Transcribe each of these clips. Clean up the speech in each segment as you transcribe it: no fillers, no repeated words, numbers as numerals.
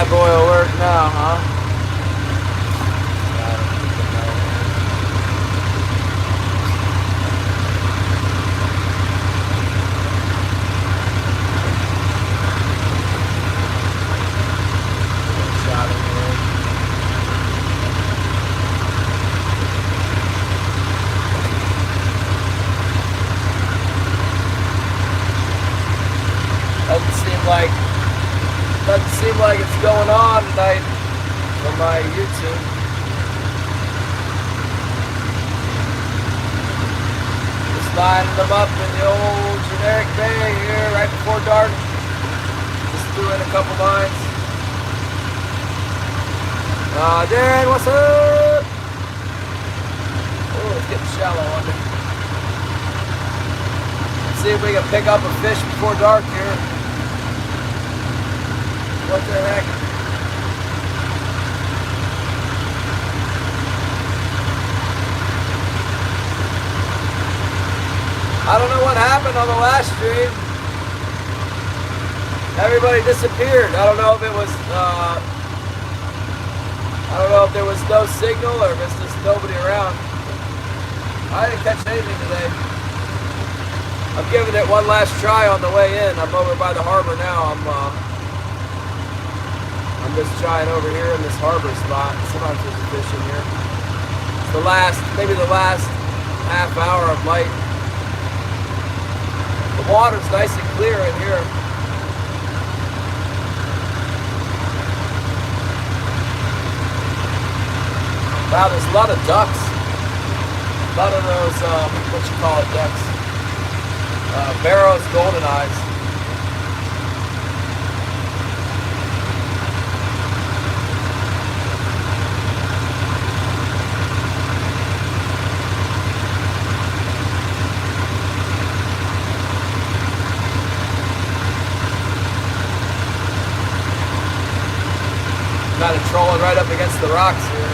bad boy will work now, huh? Doesn't seem like it's going on tonight for my YouTube. Just lining them up in the old generic bay here right before dark. Just threw in a couple lines. Darren, what's up? Oh, it's getting shallow under. Let's see if we can pick up a fish before dark here. What the heck? I don't know what happened on the last stream. Everybody disappeared. I don't know if it was, I don't know if there was no signal or if it's just nobody around. I didn't catch anything today. I'm giving it one last try on the way in. I'm over by the harbor now. I'm just trying over here in this harbor spot. Sometimes there's a fish in here. It's maybe the last half hour of light. The water's nice and clear in here. Wow, there's a lot of ducks. A lot of those, what you call it, ducks? Barrow's golden eyes. Kind of trolling right up against the rocks here.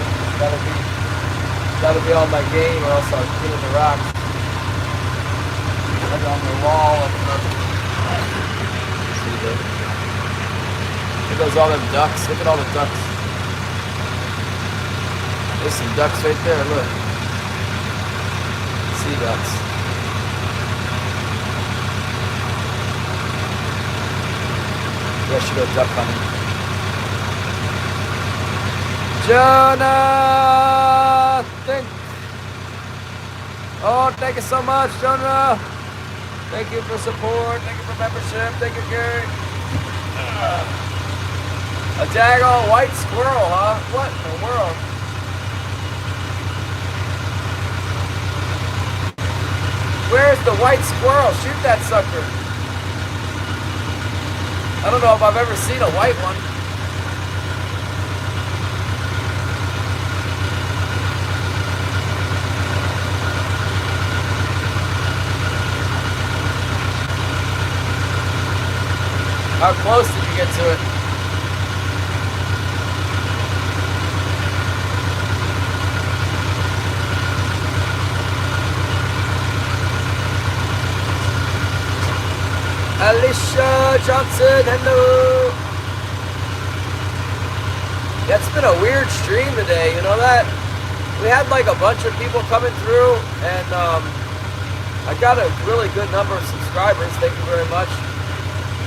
Gotta be on my game or else I'll get in the rocks. Right on the wall of the... See that? Look at all them ducks. Look at all the ducks. There's some ducks right there, look. Sea ducks. Yeah, I should go duck hunting. Jonathan! Oh, thank you so much, Jonah. Thank you for support. Thank you for membership. Thank you, Gary. A daggone white squirrel, huh? What in the world? Where's the white squirrel? Shoot that sucker. I don't know if I've ever seen a white one. How close did you get to it? Alicia Johnson, hello. Yeah, it's been a weird stream today, you know that? We had like a bunch of people coming through and I got a really good number of subscribers, thank you very much.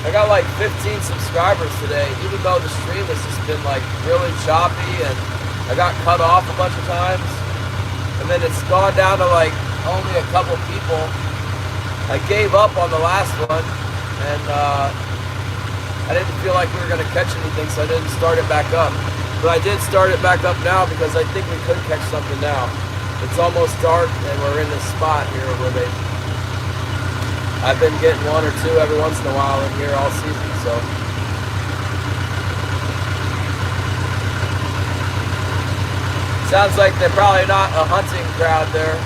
I got like 15 subscribers today, even though the stream has just been like really choppy and I got cut off a bunch of times. And then it's gone down to like only a couple people. I gave up on the last one and I didn't feel like we were gonna catch anything, so I didn't start it back up. But I did start it back up now because I think we could catch something now. It's almost dark and we're in this spot here where I've been getting one or two every once in a while in here all season, so. Sounds like they're probably not a hunting crowd there.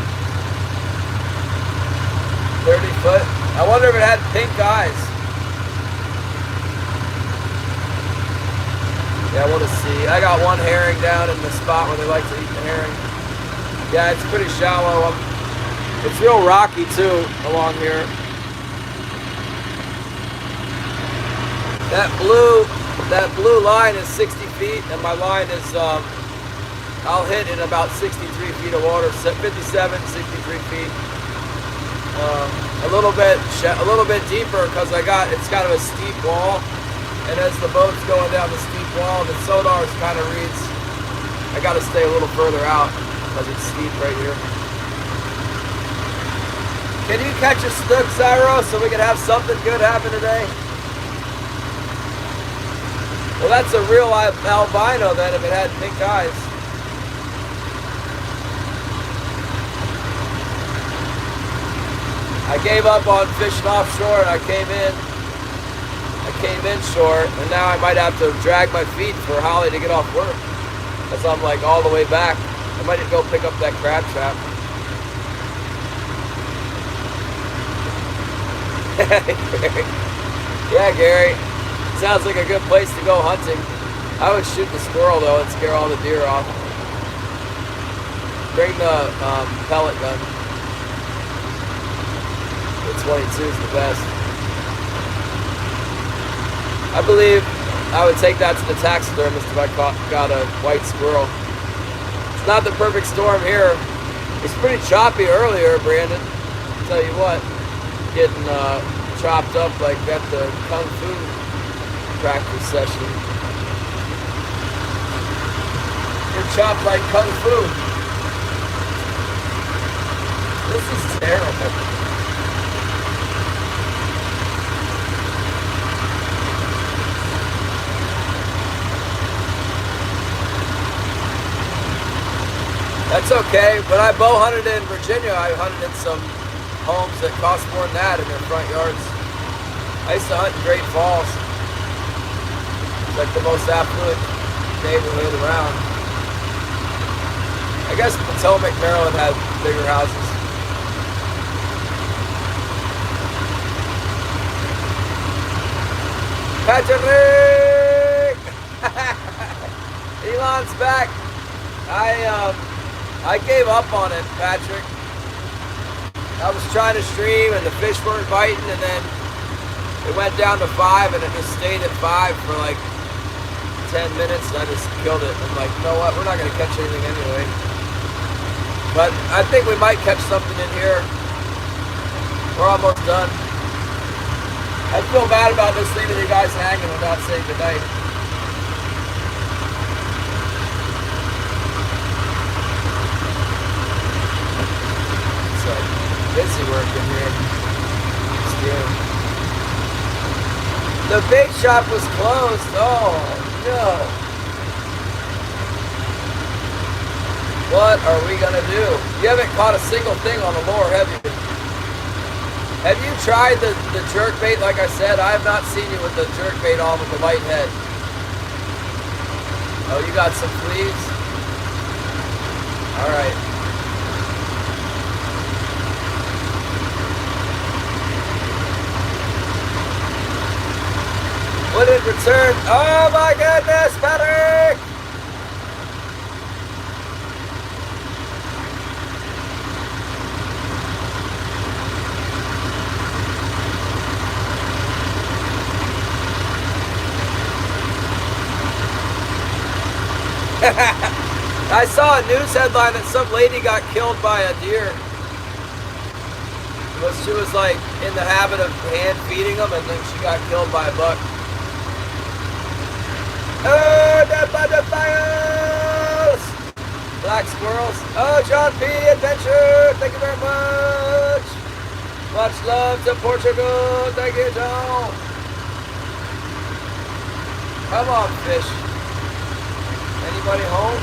30 foot. I wonder if it had pink eyes. Yeah, I want to see. I got one herring down in the spot where they like to eat the herring. Yeah, it's pretty shallow. It's real rocky too along here. That blue That blue line is 60 feet, and my line is, I'll hit in about 63 feet of water, 57, 63 feet. A little bit deeper because it's kind of a steep wall, and as the boat's going down the steep wall, the sonar kind of reads. I got to stay a little further out because it's steep right here. Can you catch a snook, Cyro, so we can have something good happen today? Well, that's a real albino then if it had pink eyes. I gave up on fishing offshore and I came inshore, and now I might have to drag my feet for Holly to get off work. Because I'm like all the way back. I might go pick up that crab trap. Yeah, Gary. Sounds like a good place to go hunting. I would shoot the squirrel though and scare all the deer off. Bring the pellet gun. The 22 is the best. I believe I would take that to the taxidermist if I got a white squirrel. It's not the perfect storm here. It's pretty choppy earlier, Brandon. I'll tell you what, getting chopped up like at the Kung Fu practice session. You're chopped like Kung Fu. This is terrible. That's okay. When I bow hunted in Virginia, I hunted in some homes that cost more than that in their front yards. I used to hunt in Great Falls. It's like the most affluent neighborhood around. I guess Potomac, Maryland had bigger houses. Patrick! Elon's back. I gave up on it, Patrick. I was trying to stream and the fish weren't biting, and then it went down to 5 and it just stayed at 5 for like 10 minutes and I just killed it. I'm like, you know what, we're not going to catch anything anyway. But I think we might catch something in here. We're almost done. I feel bad about just leaving you guys hanging without saying goodnight. Busy working here. Still. The bait shop was closed. Oh no. What are we gonna do? You haven't caught a single thing on the lure, have you? Have you tried the jerk bait? Like I said, I have not seen you with the jerk bait on with the light head. Oh, you got some fleas? Alright. Would it return? Oh my goodness, Patrick! I saw a news headline that some lady got killed by a deer. She was like in the habit of hand feeding them, and then she got killed by a buck. Oh, the butterflies! Black squirrels. Oh, John P. Adventure. Thank you very much. Much love to Portugal. Thank you, John. Come on, fish. Anybody home?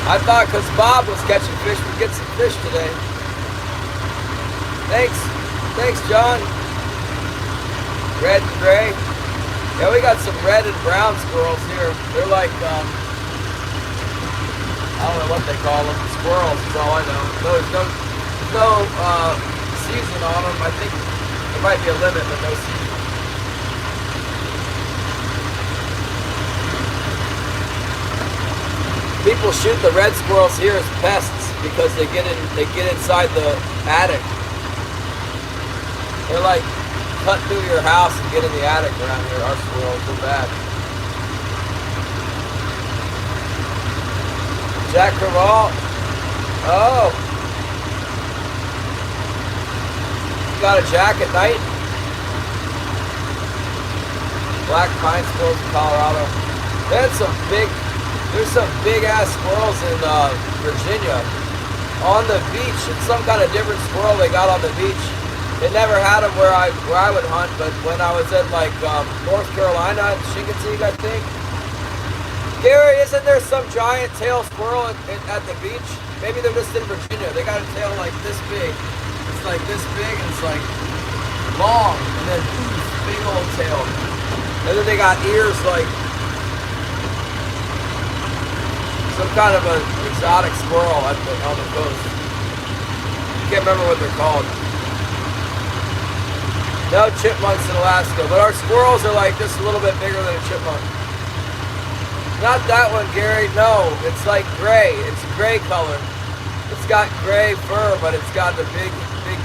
I thought because Bob was catching fish, we'd get some fish today. Thanks. Thanks, John. Red and gray. Yeah, we got some red and brown squirrels here. They're like, I don't know what they call them. Squirrels is all I know. There's no season on them. I think there might be a limit, but no season. People shoot the red squirrels here as pests. because they get inside the attic. They're like cut through your house and get in the attic around here. Our squirrels are bad. Jack Crevalle. Oh. You got a jack at night? Black pine squirrels in Colorado. There's some big ass squirrels in Virginia. On the beach, it's some kind of different squirrel they got on the beach. They never had them where I would hunt, but when I was in like North Carolina, Chincoteague, I think. Gary, isn't there some giant tail squirrel at the beach? Maybe they're just in Virginia. They got a tail like this big. It's like this big and it's like long, and then big old tail. And then they got ears like some kind of an exotic squirrel on the coast. I can't remember what they're called. No chipmunks in Alaska, but our squirrels are like just a little bit bigger than a chipmunk. Not that one, Gary. No, it's like gray. It's gray color. It's got gray fur, but it's got the big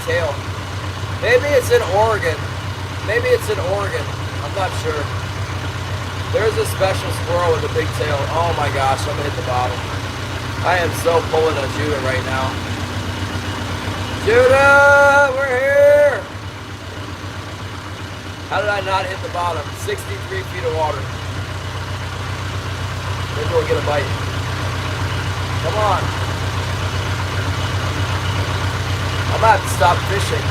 tail. Maybe it's in Oregon. Maybe it's in Oregon. I'm not sure. There's a special squirrel with a big tail. Oh my gosh, I'm gonna hit the bottom. I am so pulling on Judah right now. Judah, we're here. How did I not hit the bottom? 63 feet of water. Maybe we'll get a bite. Come on. I'm gonna have to stop fishing.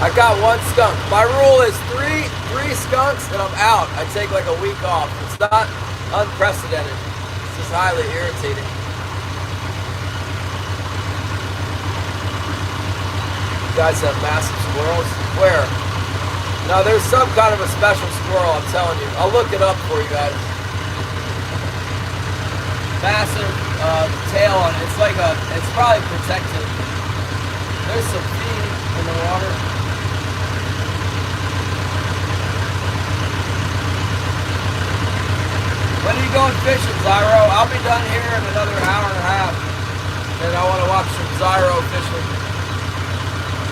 I got one skunk. My rule is three skunks and I'm out. I take like a week off. It's not unprecedented. It's just highly irritating. You guys have massive squirrels? Where? No, there's some kind of a special squirrel, I'm telling you. I'll look it up for you guys. Massive tail on it. It's probably protected. There's some feed in the water. When are you going fishing, Zyro? I'll be done here in another hour and a half. And I want to watch some Zyro fishing.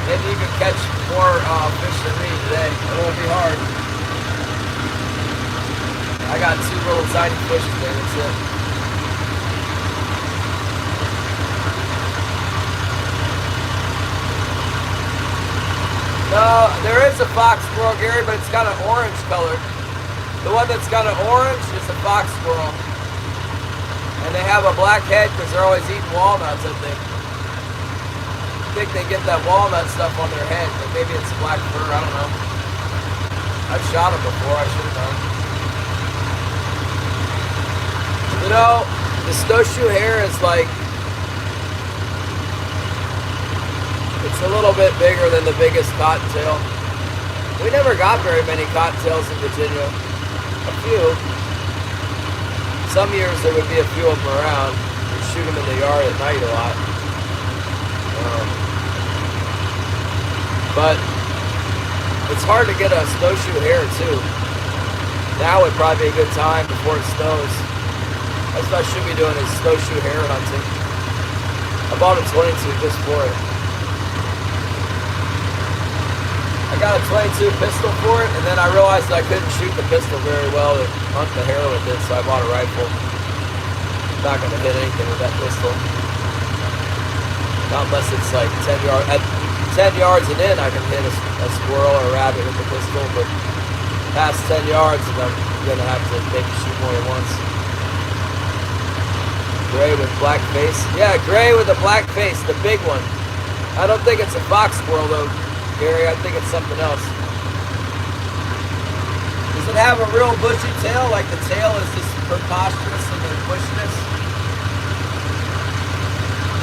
Maybe you can catch more fish than me today. It won't be hard. I got 2 little tiny fish today, that's it. No, there is a fox squirrel, Gary, but it's kind of orange colored. The one that's kind of orange is a fox squirrel. And they have a black head because they're always eating walnuts, I think. I think they get that walnut stuff on their head, but maybe it's black fur, I don't know. I've shot them before, I should have known. You know, the snowshoe hare is like, it's a little bit bigger than the biggest cottontail. We never got very many cottontails in Virginia. A few. Some years there would be a few of them around. We'd shoot them in the yard at night a lot. But it's hard to get a snowshoe hare too. Now would probably be a good time before it snows. That's what I should be doing, is snowshoe hare hunting. I bought a 22 just for it. I got a 22 pistol for it, and then I realized I couldn't shoot the pistol very well to hunt the hare with it, so I bought a rifle. I'm not going to hit anything with that pistol. Not unless it's like 10 yards. At 10 yards and in, I can hit a squirrel or a rabbit with the pistol, but past 10 yards, and I'm going to have to maybe shoot more than once. Gray with black face. Yeah, gray with a black face, the big one. I don't think it's a fox squirrel though, Gary. I think it's something else. Does it have a real bushy tail? Like the tail is just preposterous and the bushiness?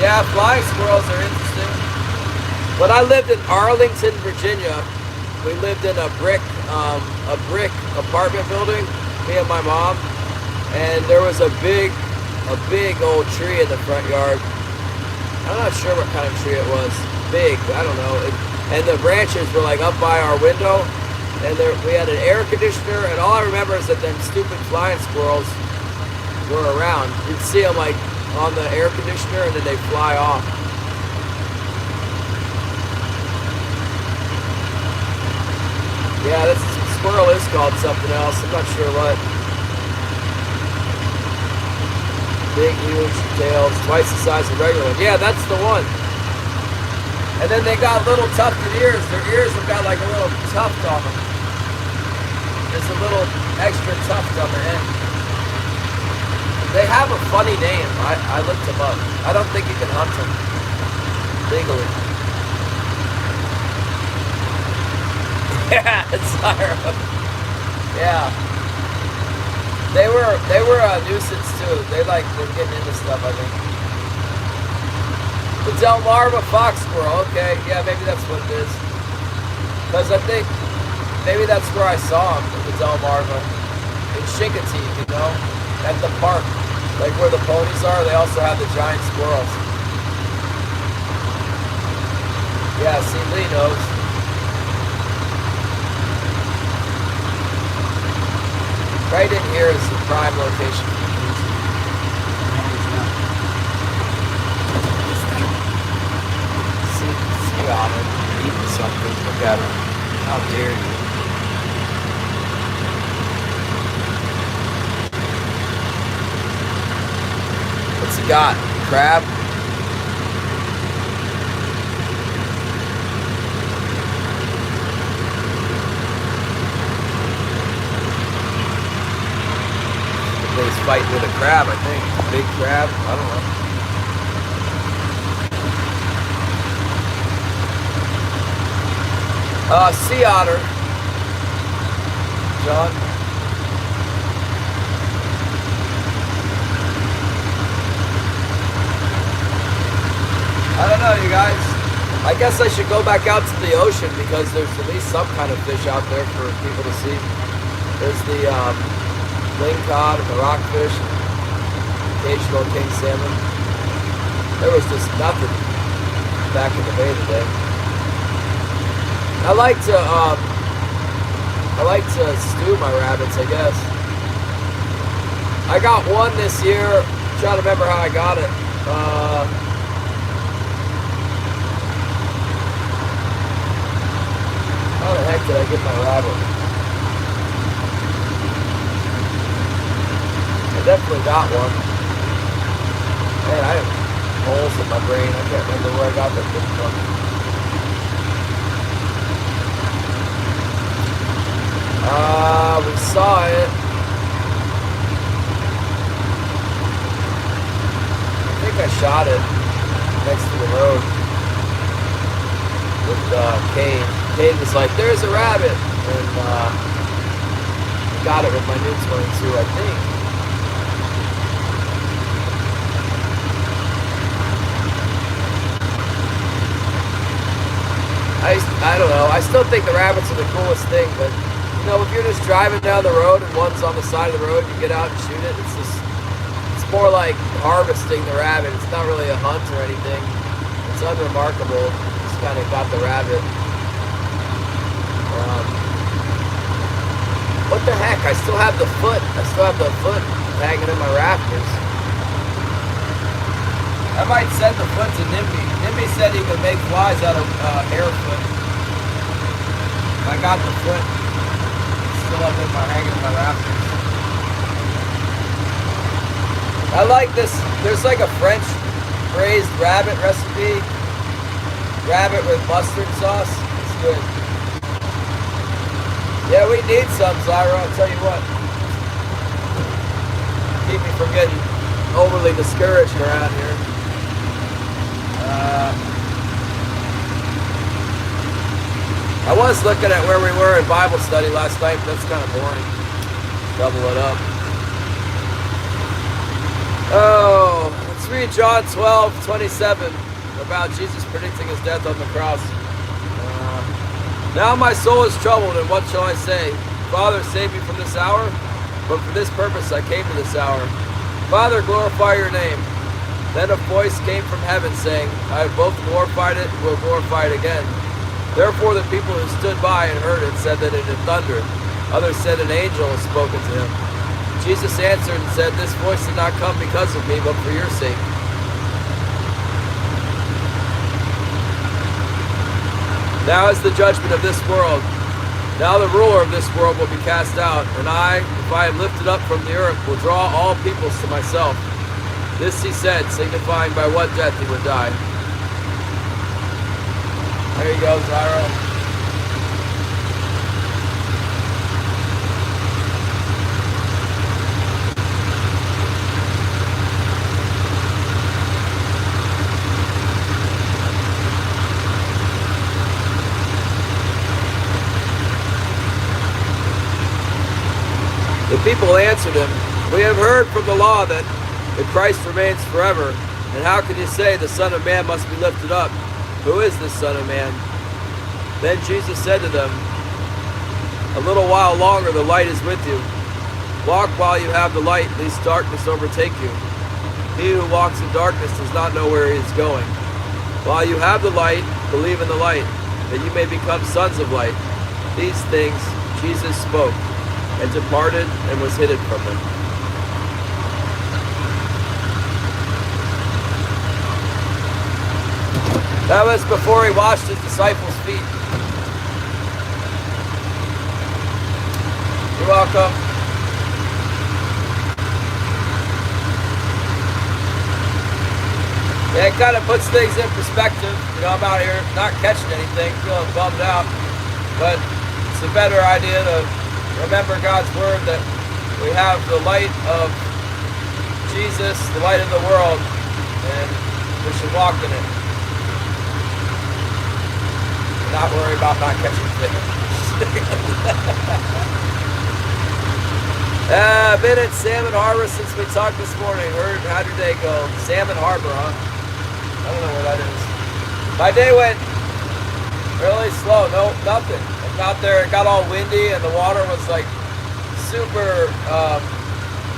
Yeah, flying squirrels are interesting. When I lived in Arlington, Virginia, we lived in a brick apartment building, me and my mom, and there was a big old tree in the front yard. I'm not sure what kind of tree it was. Big, I don't know. And the branches were like up by our window, and we had an air conditioner, and all I remember is that them stupid flying squirrels were around. You'd see them like on the air conditioner, and then they fly off. Yeah, this squirrel is called something else. I'm not sure what. Big, huge tails, twice the size of regular one. Yeah, that's the one. And then they got little tufted ears. Their ears have got like a little tuft on them. There's a little extra tuft on their end. They have a funny name. I looked them up. I don't think you can hunt them legally. Yeah, it's Syra. Yeah. They were a nuisance too. They were getting into stuff, I think. The Delmarva fox squirrel, okay, yeah, maybe that's what it is. Because I think maybe that's where I saw him, in the Delmarva. In Chincoteague, you know, at the park. Like where the ponies are, they also have the giant squirrels. Yeah, see, Lee knows. Right in here is the prime location. See Otter eating something. Look at him. How dare you? What's he got? Crab? He's fighting with a crab, I think. Big crab? I don't know. Sea otter. John. I don't know, you guys. I guess I should go back out to the ocean because there's at least some kind of fish out there for people to see. There's the lingcod and the rockfish, occasional king salmon. There was just nothing back in the bay today. I like to stew my rabbits, I guess. I got one this year. I'm trying to remember how I got it. How the heck did I get my rabbit? Definitely got one. Man, I have holes in my brain. I can't remember where I got that thing from. We saw it. I think I shot it next to the road with Cade. Cade was like, "There's a rabbit," and got it with my new 22, I think. I don't know. I still think the rabbits are the coolest thing, but you know, if you're just driving down the road and one's on the side of the road, you get out and shoot it. It's more like harvesting the rabbit. It's not really a hunt or anything. It's unremarkable. Just kind of got the rabbit. What the heck? I still have the foot. Hanging in my rafters. I might send the foot to Nimby. Nimby said he could make flies out of hair foot. I got the foot. It's still up in my hanging in my rafters. I like this. There's like a French braised rabbit recipe. Rabbit with mustard sauce. It's good. Yeah, we need some, Zyra. I'll tell you what. Keep me from getting overly discouraged around here. I was looking at where we were in Bible study last night, but that's kind of boring. Double it up. Oh, let's read John 12:27 about Jesus predicting his death on the cross. Now my soul is troubled, and what shall I say? Father, save me from this hour, but for this purpose I came to this hour. Father, glorify your name. Then a voice came from heaven saying, I have both glorified it and will glorify it again. Therefore the people who stood by and heard it said that it had thundered. Others said an angel had spoken to him. Jesus answered and said, this voice did not come because of me, but for your sake. Now is the judgment of this world. Now the ruler of this world will be cast out, and I, if I am lifted up from the earth, will draw all peoples to myself. This he said, signifying by what death he would die. There you go, Zyro. The people answered him, "We have heard from the law that the Christ remains forever. And how can you say the Son of Man must be lifted up? Who is this Son of Man?" Then Jesus said to them, "A little while longer the light is with you. Walk while you have the light, lest darkness overtake you. He who walks in darkness does not know where he is going. While you have the light, believe in the light, that you may become sons of light." These things Jesus spoke, and departed and was hidden from them. That was before he washed his disciples' feet. You're welcome. Yeah, it kind of puts things in perspective. You know, I'm out here not catching anything, feeling bummed out, but it's a better idea to remember God's word, that we have the light of Jesus, the light of the world, and we should walk in it. Not worry about not catching fish. Been at Salmon Harbor since we talked this morning. How'd your day go? Salmon Harbor, huh? I don't know where that is. My day went really slow. No, nothing. Out there, it got all windy, and the water was like super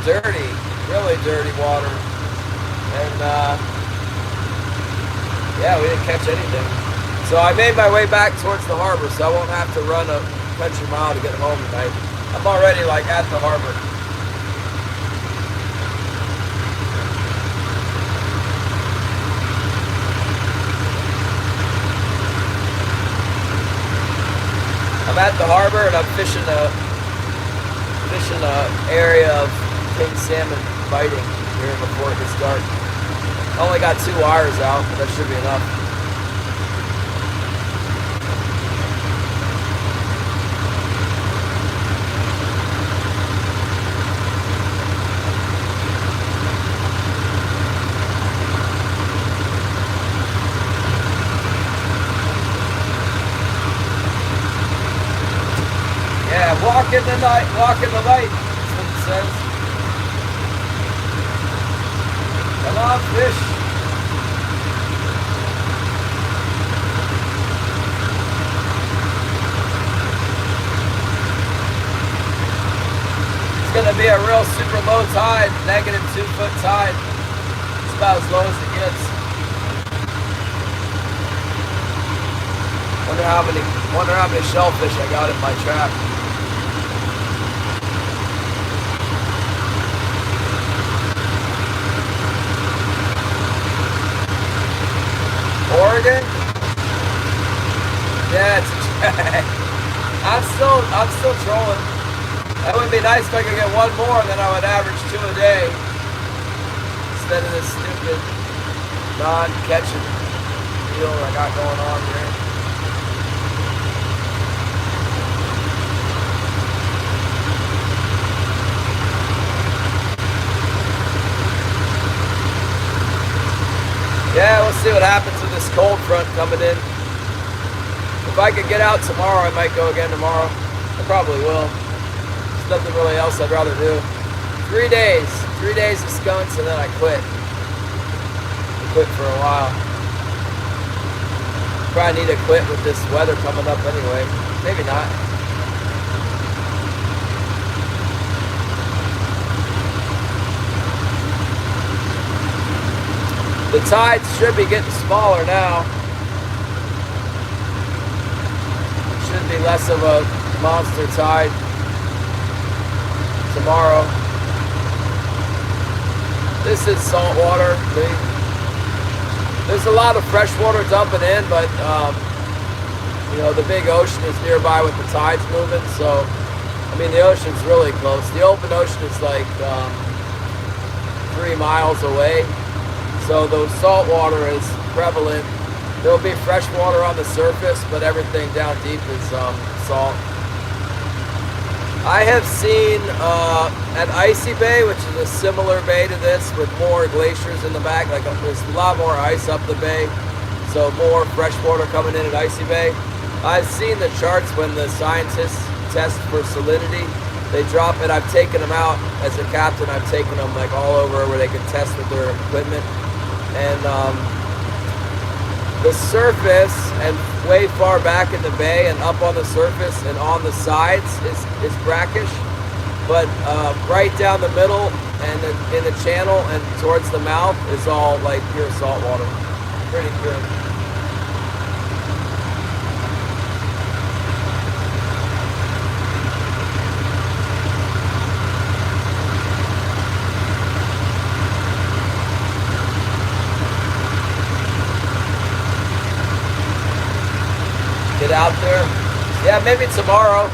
dirty, really dirty water. And yeah, we didn't catch anything. So I made my way back towards the harbor, so I won't have to run a country mile to get home tonight. I'm already like at the harbor. I'm at the harbor and I'm fishing a area of king salmon biting here before it gets dark. I only got 2 wires out, but that should be enough. Walk in the night, walk in the light, that's what it says. Come on, fish. It's going to be a real super low tide, negative 2-foot tide. It's about as low as it gets. Wonder how many shellfish I got in my trap. Oregon? Yeah, it's a drag. I'm still trolling. That would be nice if I could get one more, then I would average 2 a day. Instead of this stupid non-catching deal I got going on here. Yeah, we'll see what happens with this cold front coming in. If I could get out tomorrow, I might go again tomorrow. I probably will. There's nothing really else I'd rather do. 3 days. 3 days of skunks, and then I quit. I quit for a while. Probably need to quit with this weather coming up anyway. Maybe not. The tides should be getting smaller now. Should be less of a monster tide tomorrow. This is salt water. There's a lot of fresh water dumping in, but You know, the big ocean is nearby with the tides moving, so, I mean, the ocean's really close. The open ocean is like 3 miles away, so the salt water is prevalent. There'll be fresh water on the surface, but everything down deep is salt. I have seen at Icy Bay, which is a similar bay to this with more glaciers in the back, like there's a lot more ice up the bay, so more fresh water coming in at Icy Bay. I've seen the charts when the scientists test for salinity. They drop it. I've taken them out as a captain. I've taken them like all over where they can test with their equipment. And the surface and way far back in the bay and up on the surface and on the sides is brackish. But right down the middle and in the channel and towards the mouth is all like pure salt water. Pretty good. Get out there. Yeah, maybe tomorrow.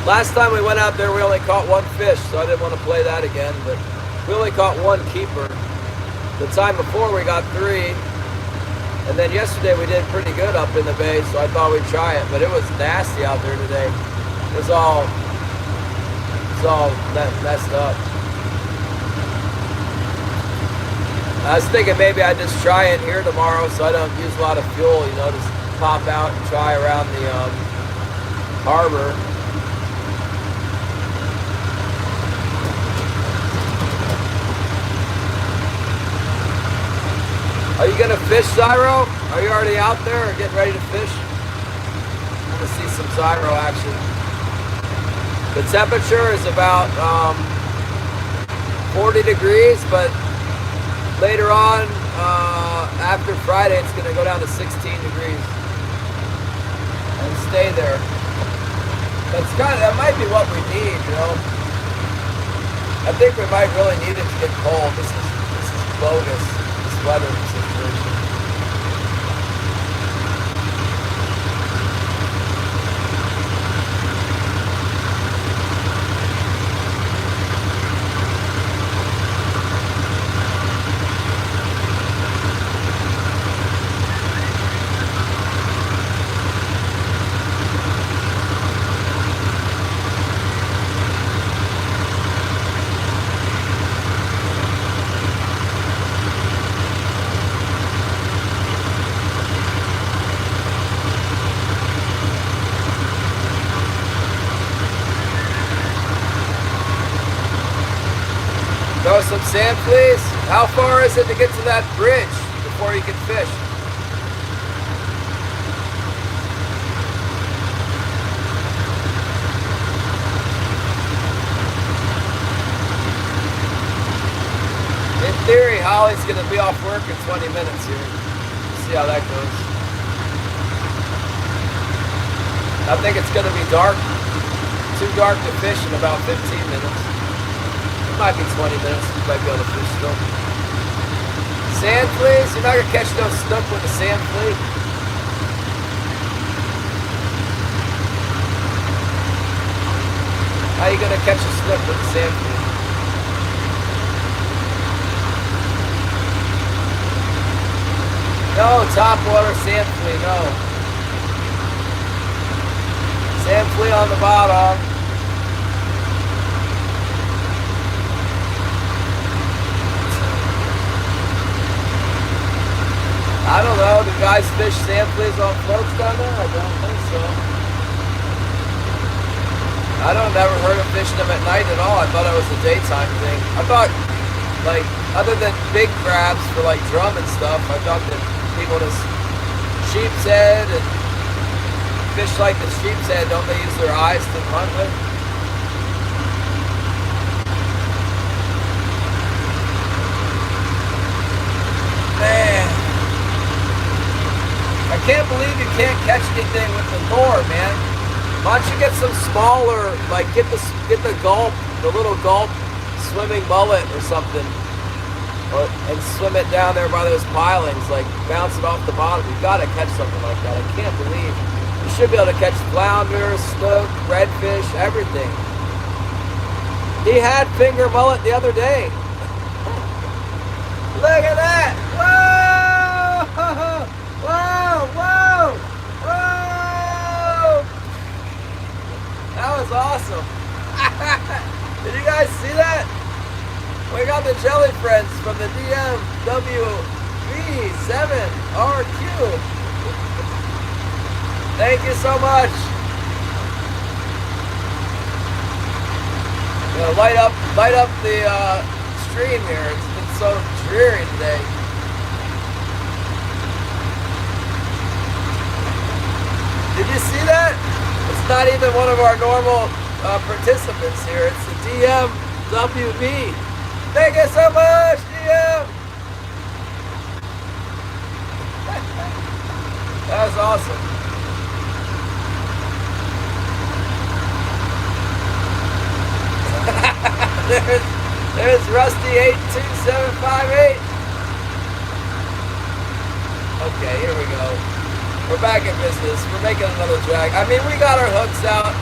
Last time we went out there, we only caught 1 fish, so I didn't want to play that again, but we only caught 1 keeper. The time before we got 3, and then yesterday we did pretty good up in the bay, so I thought we'd try it, but it was nasty out there today. It was all messed up. I was thinking maybe I'd just try it here tomorrow so I don't use a lot of fuel, you know, just pop out and try around the harbor. Are you gonna fish, Zyro? Are you already out there or getting ready to fish? I want to see some Zyro action. The temperature is about 40 degrees, but later on, after Friday, it's gonna go down to 16 degrees. And stay there. That might be what we need, you know. I think we might really need it to get cold. This is bogus, this weather situation. Throw some sand fleas. How far is it to get to that bridge before you can fish? In theory, Holly's going to be off work in 20 minutes here. We'll see how that goes. I think it's going to be dark. Too dark to fish in about 15 minutes. It might be 20 minutes, you might be able to fish still. Sand fleas? You're not going to catch no snook with a sand flea. How are you going to catch a snook with a sand flea? No, topwater sand flea, no. Sand flea on the bottom. I don't know, do guys fish sand fleas on floats down there? I don't think so. I don't never heard of fishing them at night at all. I thought it was a daytime thing. I thought, like, other than big crabs for like drum and stuff, I thought that people just sheep's head and fish like the sheep's head, don't they use their eyes to hunt with? Man. I can't believe you can't catch anything with the lure, man. Why don't you get some smaller, like get the gulp, the little gulp swimming mullet or something, and swim it down there by those pilings, like bounce it off the bottom. You've got to catch something like that. I can't believe You should be able to catch flounder, snook, redfish, everything. He had finger mullet the other day. Look at that! Whoa! Whoa! Whoa! Whoa! That was awesome. Did you guys see that? We got the jelly friends from the DMWV7RQ. Thank you so much. Light up the stream here. It's been so dreary today. Did you see that? It's not even one of our normal participants here. It's the DMWV. Thank you so much, DM. That was awesome. There's Rusty 82758. Okay, here we go. We're back in business. We're making another drag. I mean, we got our hooks out.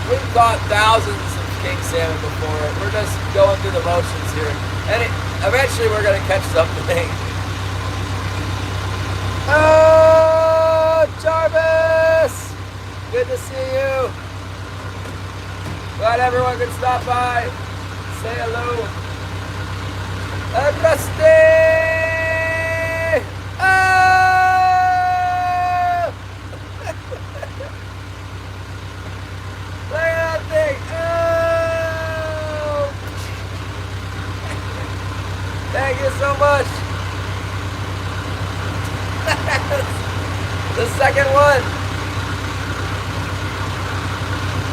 We've caught thousands of king salmon before. We're just going through the motions here. And eventually we're going to catch something. Oh, Jarvis! Good to see you. Glad everyone could stop by. Say hello. Rusty! Oh! Look at that thing! Oh! Thank you so much! The second one!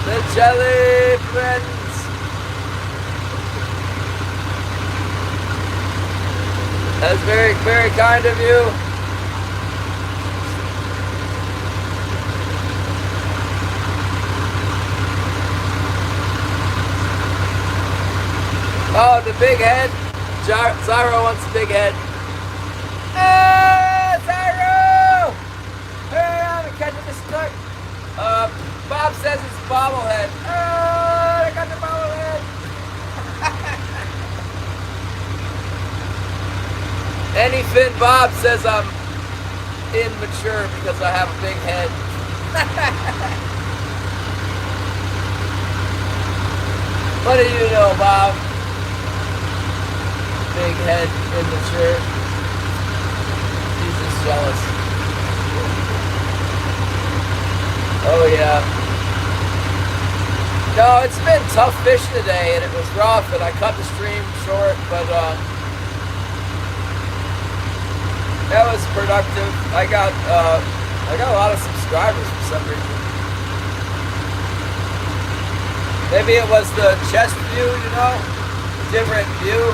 The jelly friends! That's very, very kind of you. Oh, the big head. Zyro wants the big head. Ah, Zyro! Hurry on and catch the snook. Bob says it's a bobblehead. Oh, I got the bobblehead. Anyfin Bob says I'm immature because I have a big head. What do you know, Bob? Big head, immature. He's just jealous. Oh yeah. No, it's been tough fishing today, and it was rough, and I cut the stream short, but that was productive. I got a lot of subscribers for some reason. Maybe it was the chest view, you know, different view.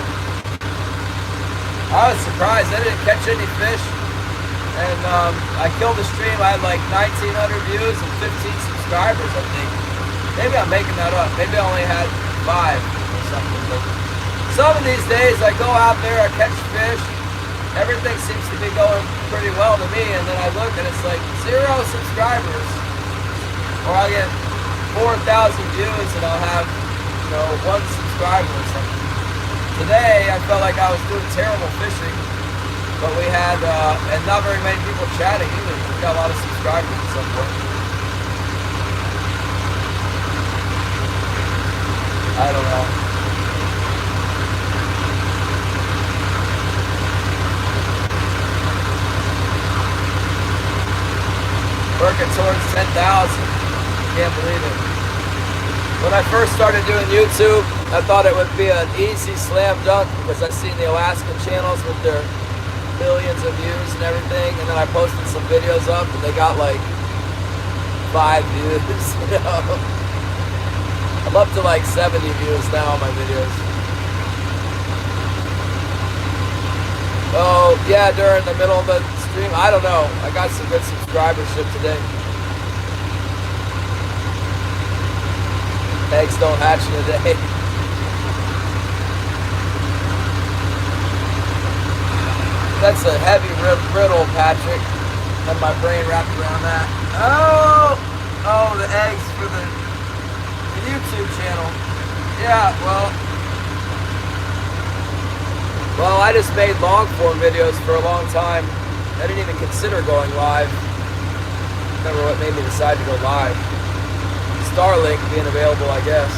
I was surprised. I didn't catch any fish, and I killed the stream. I had like 1,900 views and 15 subscribers, I think. Maybe I'm making that up. Maybe I only had 5 or something. But some of these days, I go out there, I catch fish. Everything seems to be going pretty well to me, and then I look and it's like 0 subscribers, or I'll get 4,000 views and I'll have, you know, 1 subscriber or something. Today I felt like I was doing terrible fishing, but we had and not very many people chatting either. We got a lot of subscribers at some point. I don't know. Working towards 10,000. Can't believe it. When I first started doing YouTube, I thought it would be an easy slam dunk because I've seen the Alaskan channels with their millions of views and everything, and then I posted some videos up and they got like 5 views, you know. I'm up to like 70 views now on my videos. Oh, yeah, during the middle of the stream, I don't know. I got some good subscribership today. Eggs don't hatch in a day. That's a heavy riddle, Patrick. Have my brain wrapped around that. Oh, the eggs for the YouTube channel. Yeah, well, I just made long form videos for a long time. I didn't even consider going live. Remember what made me decide to go live? Starlink being available, I guess.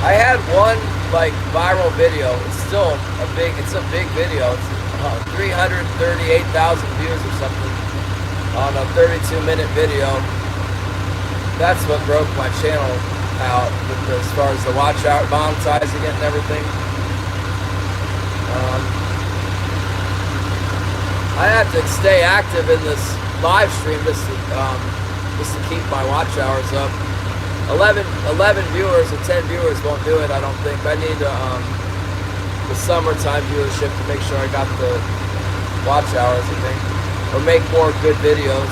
I had one like viral video. It's still a big video. It's 338,000 views or something on a 32-minute video. That's what broke my channel out as far as the watch hour, monetizing it and everything. I have to stay active in this live stream just to keep my watch hours up. 11 viewers or 10 viewers won't do it, I don't think. I need the summertime viewership to make sure I got the watch hours, I think, or make more good videos.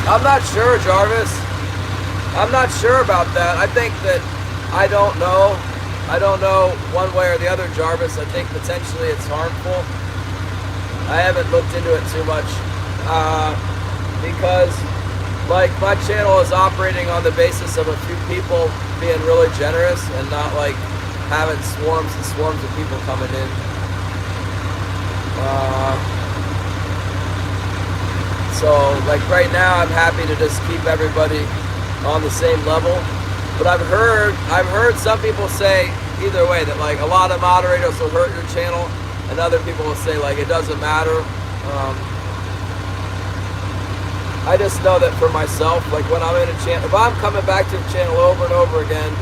I'm not sure, Jarvis. I'm not sure about that. I think that I don't know. I don't know one way or the other, Jarvis. I think potentially it's harmful. I haven't looked into it too much because like my channel is operating on the basis of a few people being really generous and not like having swarms and swarms of people coming in. So like right now I'm happy to just keep everybody on the same level. But I've heard some people say either way that like a lot of moderators will hurt your channel and other people will say like it doesn't matter. I just know that for myself, like when I'm in a channel, if I'm coming back to the channel over and over again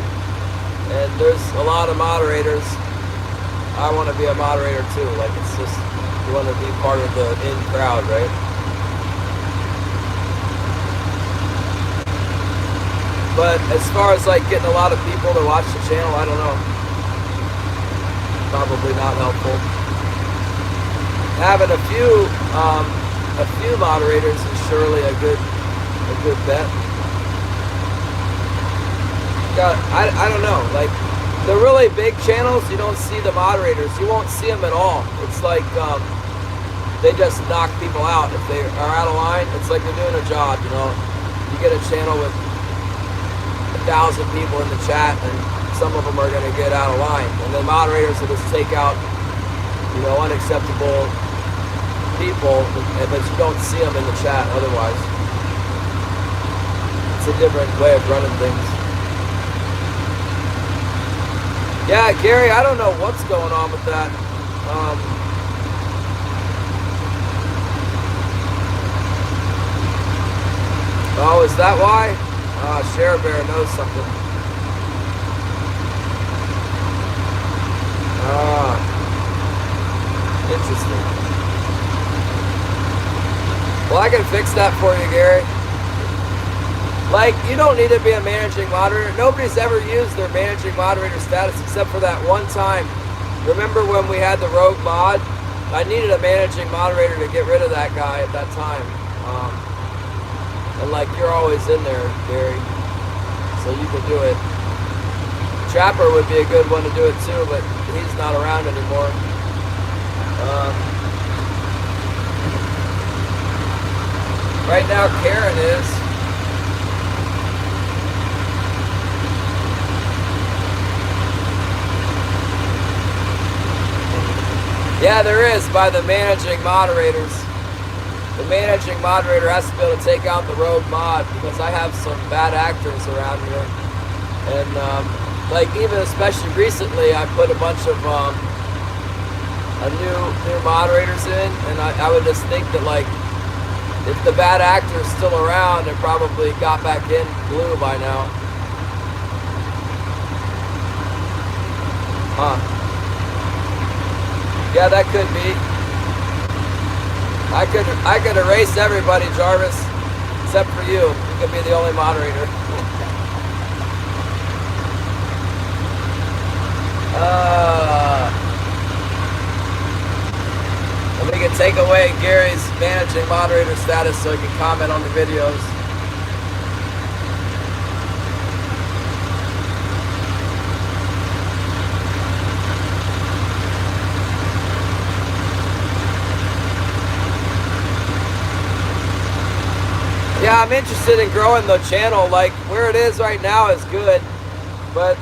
and there's a lot of moderators, I want to be a moderator too. Like it's just, you want to be part of the in crowd, right? But as far as like getting a lot of people to watch the channel, I don't know. Probably not helpful. Having a few moderators is surely a good bet. I don't know. Like the really big channels, you don't see the moderators. You won't see them at all. It's like they just knock people out if they are out of line. It's like they're doing a job, you know. You get a channel with 1,000 people in the chat and some of them are going to get out of line, and the moderators will just take out, you know, unacceptable people, but you don't see them in the chat otherwise. It's a different way of running things. Yeah, Gary, I don't know what's going on with that. Oh, is that why? Share Bear knows something. Interesting. Well, I can fix that for you, Gary. Like, you don't need to be a managing moderator. Nobody's ever used their managing moderator status except for that one time. Remember when we had the rogue mod? I needed a managing moderator to get rid of that guy at that time. And like, you're always in there, Gary, so you can do it. Trapper would be a good one to do it too, but he's not around anymore. Right now, Karen is. Yeah, there is, by the managing moderators. The managing moderator has to be able to take out the rogue mod because I have some bad actors around here. And like even especially recently, I put a bunch of new moderators in, and I would just think that like if the bad actor is still around, it probably got back in blue by now. Huh. Yeah, that could be. I could erase everybody, Jarvis, except for you. You could be the only moderator. And we can take away Gary's managing moderator status so he can comment on the videos. Yeah, I'm interested in growing the channel. Like where it is right now is good, but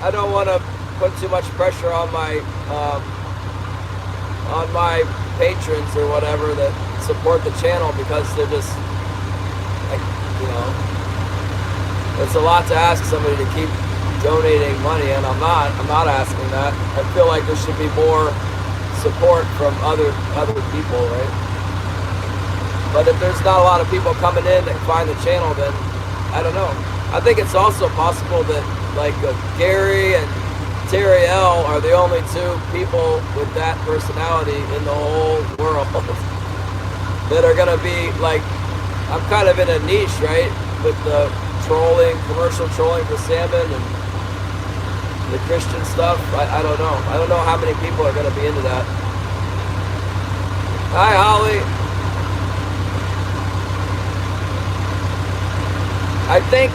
I don't want to put too much pressure on my patrons or whatever that support the channel, because they're just like, you know, it's a lot to ask somebody to keep donating money, and I'm not asking that. I feel like there should be more support from other people, right? But if there's not a lot of people coming in that find the channel, then I don't know. I think it's also possible that like Gary and Terry L are the only two people with that personality in the whole world that are gonna be like, I'm kind of in a niche, right? With the trolling, commercial trolling for salmon and the Christian stuff. I don't know. I don't know how many people are gonna be into that. Hi, Holly. I think,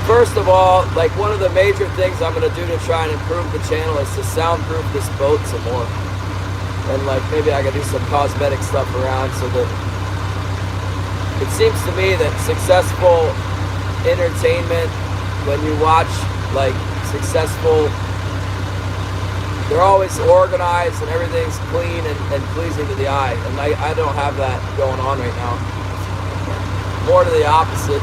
first of all, like one of the major things I'm going to do to try and improve the channel is to soundproof this boat some more. And like maybe I can do some cosmetic stuff around, so that it seems to me that successful entertainment, when you watch like successful, they're always organized and everything's clean and pleasing to the eye. And I don't have that going on right now. More to the opposite.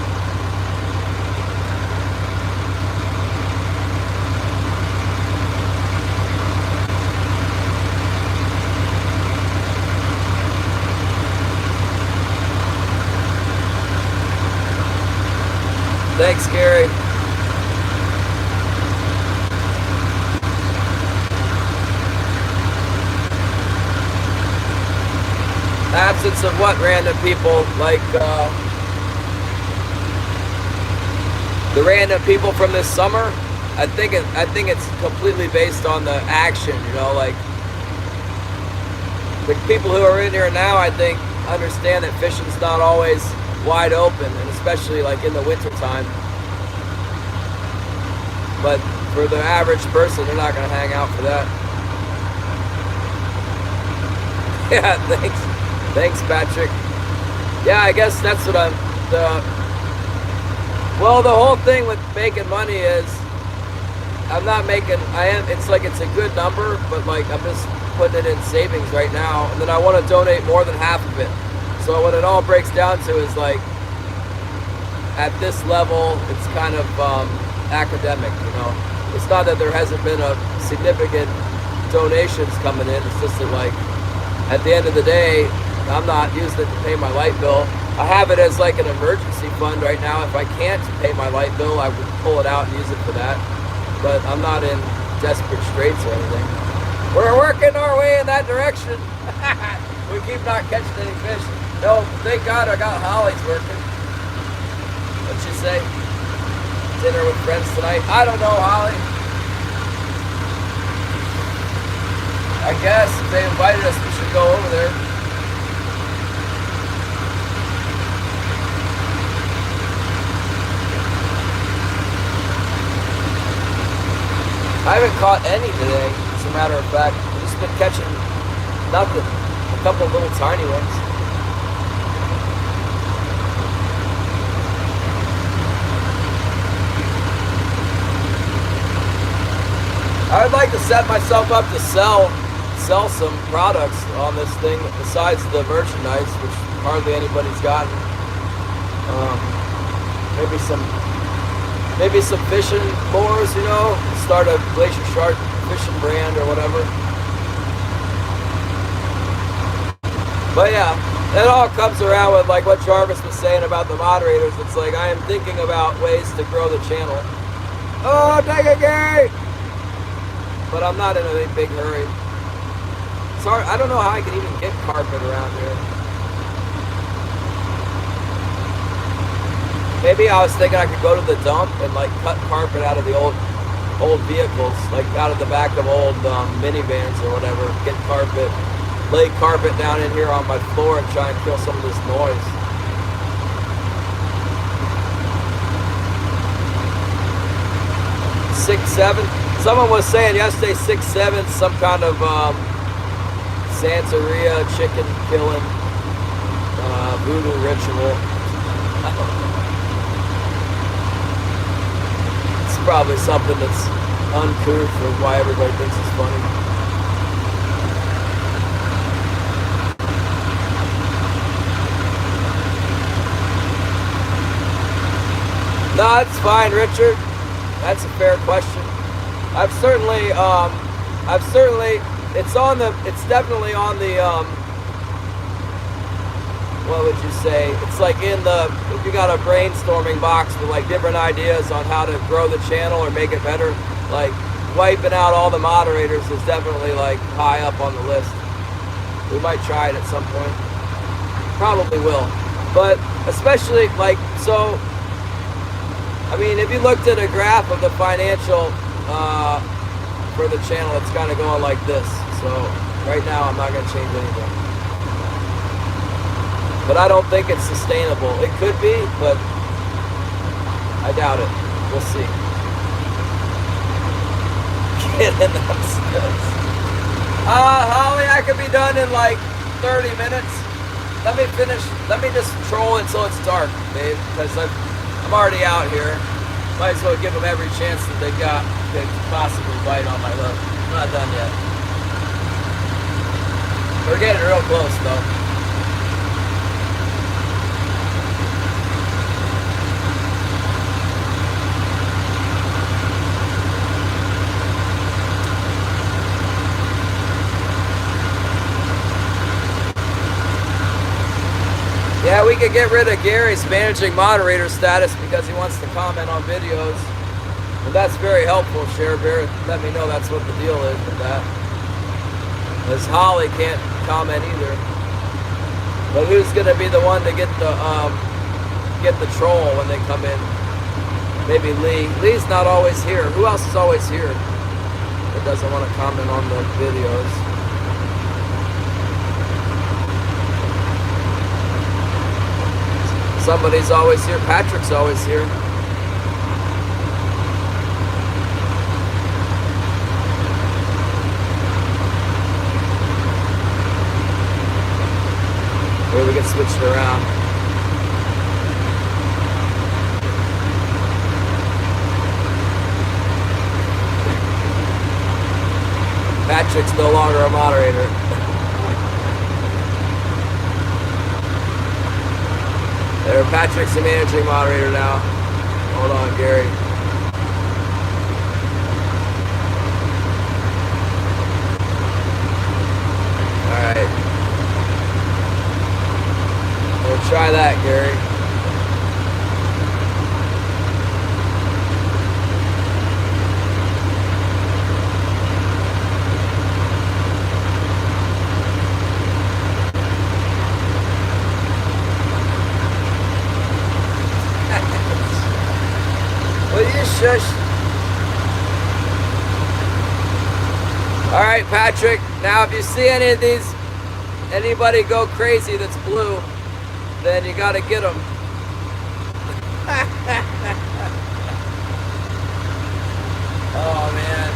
Thanks, Gary. Absence of what random people? Like the random people from this summer? I think it's completely based on the action, you know, like the people who are in here now, I think, understand that fishing's not always wide open, and especially like in the winter time. But for the average person, they're not going to hang out for that. Yeah, thanks, Patrick. Yeah, I guess that's what well, the whole thing with making money is it's like it's a good number, but like I'm just putting it in savings right now, and then I want to donate more than half of it. So what it all breaks down to is like, at this level, it's kind of academic, you know. It's not that there hasn't been a significant donations coming in. It's just that like, at the end of the day, I'm not using it to pay my light bill. I have it as like an emergency fund right now. If I can't pay my light bill, I would pull it out and use it for that. But I'm not in desperate straits or anything. We're working our way in that direction. We keep not catching any fish. No, thank God I got Holly's working. What'd she say? Dinner with friends tonight? I don't know, Holly. I guess if they invited us, we should go over there. I haven't caught any today, as a matter of fact. I've just been catching nothing. A couple of little tiny ones. I'd like to set myself up to sell some products on this thing besides the merchandise, which hardly anybody's gotten. Maybe some fishing lures, you know, start a Glacier Shark fishing brand or whatever. But yeah, it all comes around with like what Jarvis was saying about the moderators. It's like I am thinking about ways to grow the channel. Oh, take it, Gary! But I'm not in a big hurry. It's hard. I don't know how I can even get carpet around here. Maybe I was thinking I could go to the dump and like cut carpet out of the old vehicles, like out of the back of old minivans or whatever. Get carpet, lay carpet down in here on my floor and try and kill some of this noise. Six, 7. Someone was saying yesterday 6-7, some kind of Santeria chicken killing voodoo ritual. It's probably something that's uncouth for why everybody thinks it's funny. No, it's fine, Richard. That's a fair question. I've certainly, it's definitely on the, what would you say? It's like in the, if you got a brainstorming box with like different ideas on how to grow the channel or make it better, like wiping out all the moderators is definitely like high up on the list. We might try it at some point. Probably will. But especially like, so, I mean, if you looked at a graph of the financial for the channel, it's kind of going like this. So right now I'm not going to change anything. But I don't think it's sustainable. It could be, but I doubt it. We'll see. Get in upstairs. Holly, I could be done in like 30 minutes. Let me finish. Let me just troll until it's dark, babe, because I'm already out here. Might as well give them every chance that they got to possibly bite on my hook. I'm not done yet. We're getting real close, though. Yeah, we could get rid of Gary's managing moderator status because he wants to comment on videos. But that's very helpful, Share Bear. Let me know that's what the deal is with that. Because Holly can't comment either. But who's going to be the one to get the troll when they come in? Maybe Lee. Lee's not always here. Who else is always here that doesn't want to comment on the videos? Somebody's always here. Patrick's always here. Maybe we can switch it around. Patrick's no longer a moderator. There, Patrick's the managing moderator now. Hold on, Gary. Alright. We'll try that, Gary. Shush. All right, Patrick. Now, if you see any of these, anybody go crazy that's blue, then you got to get them. Oh man.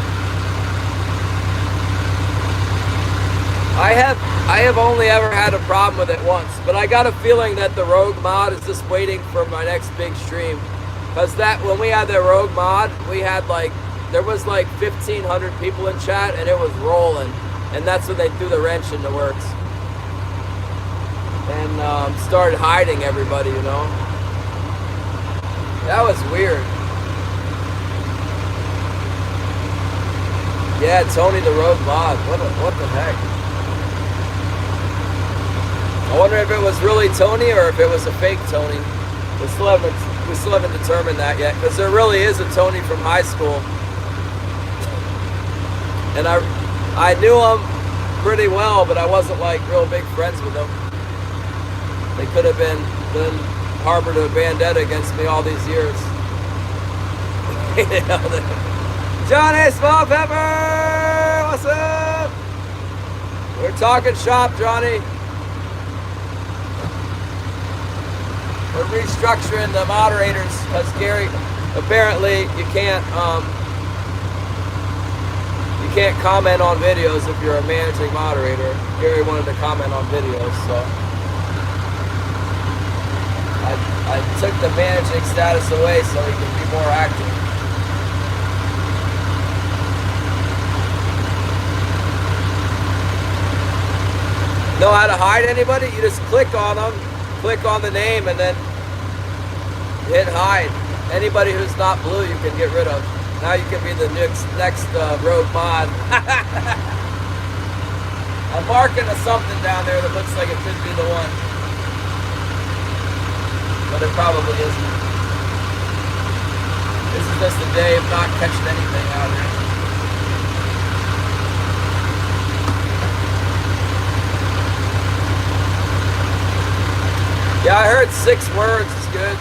I have only ever had a problem with it once, but I got a feeling that the rogue mod is just waiting for my next big stream. Because when we had the rogue mod, we had there was 1,500 people in chat and it was rolling. And that's when they threw the wrench in the works. And started hiding everybody, you know. That was weird. Yeah, Tony the rogue mod. What the heck? I wonder if it was really Tony or if it was a fake Tony. We still haven't determined that yet, because there really is a Tony from high school. And I knew him pretty well, but I wasn't real big friends with him. They could have been harbored a vendetta against me all these years. Johnny Small Pepper! What's up? We're talking shop, Johnny. We're restructuring the moderators because Gary, apparently you can't comment on videos if you're a managing moderator. Gary wanted to comment on videos, so I took the managing status away so he can be more active. Know how to hide anybody? You just click on them, click on the name, and then hit hide. Anybody who's not blue you can get rid of. Now you can be the next rogue mod. I'm marking a something down there that looks like it could be the one. But it probably isn't. This is just a day of not catching anything out here. Yeah, I heard 6 words is good.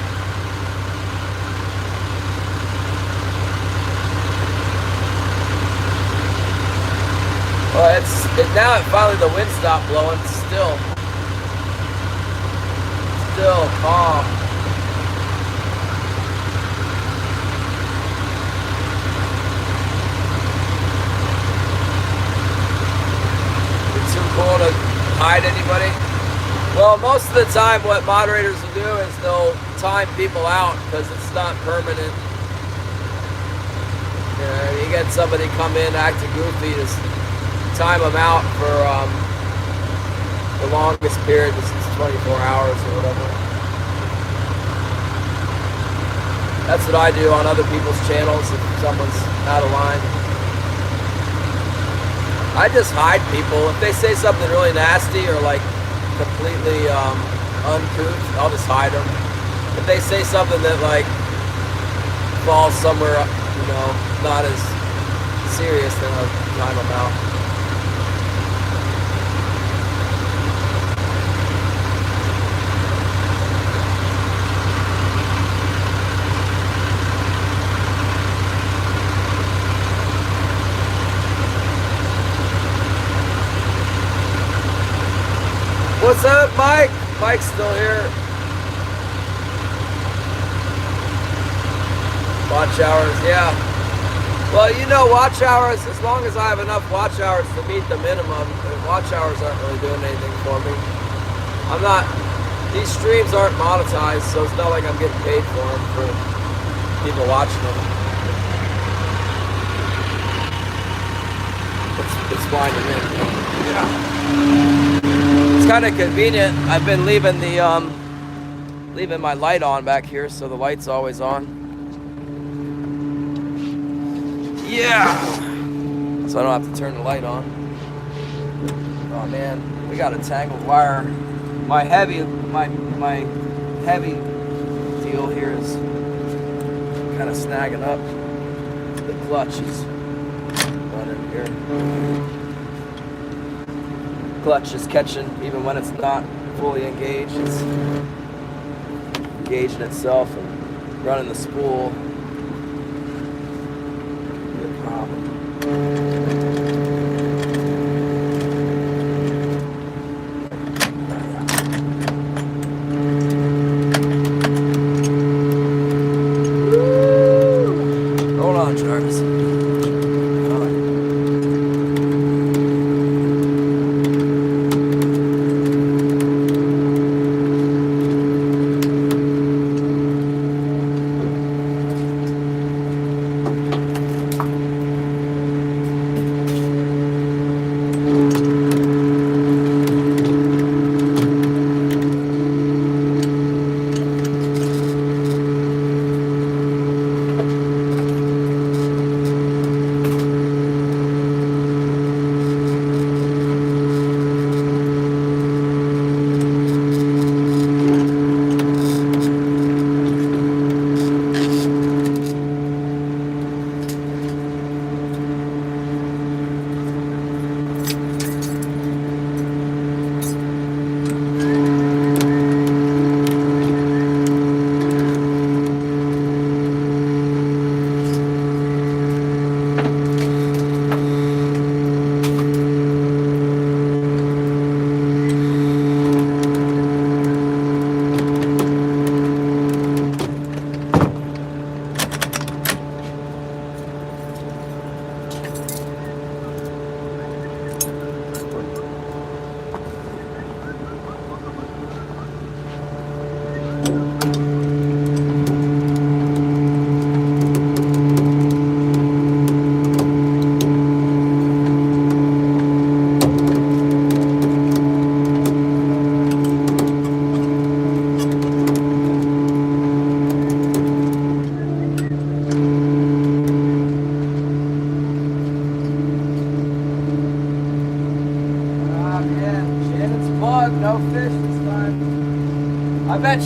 Well, now finally the wind stopped blowing. Still calm. It's too cool to hide anybody. Well, most of the time what moderators will do is they'll time people out because it's not permanent. You know, you get somebody come in acting goofy, just time them out for the longest period, which is 24 hours or whatever. That's what I do on other people's channels if someone's out of line. I just hide people. If they say something really nasty or like completely uncouth, I'll just hide them. If they say something that like falls somewhere, you know, not as serious, then I'll time them out. What's up, Mike? Mike's still here. Watch hours, yeah. Well, you know, watch hours, as long as I have enough watch hours to meet the minimum, watch hours aren't really doing anything for me. These streams aren't monetized, so it's not like I'm getting paid for them, for people watching them. It's fine to me. Yeah. It's kind of convenient. I've been leaving my light on back here, so the light's always on. Yeah. So I don't have to turn the light on. Oh man, we got a tangled wire. My heavy deal here is kind of snagging up. The clutch is running here. Clutch is catching even when it's not fully engaged. It's engaging itself and running the spool. Good problem. Hold on, Jarvis.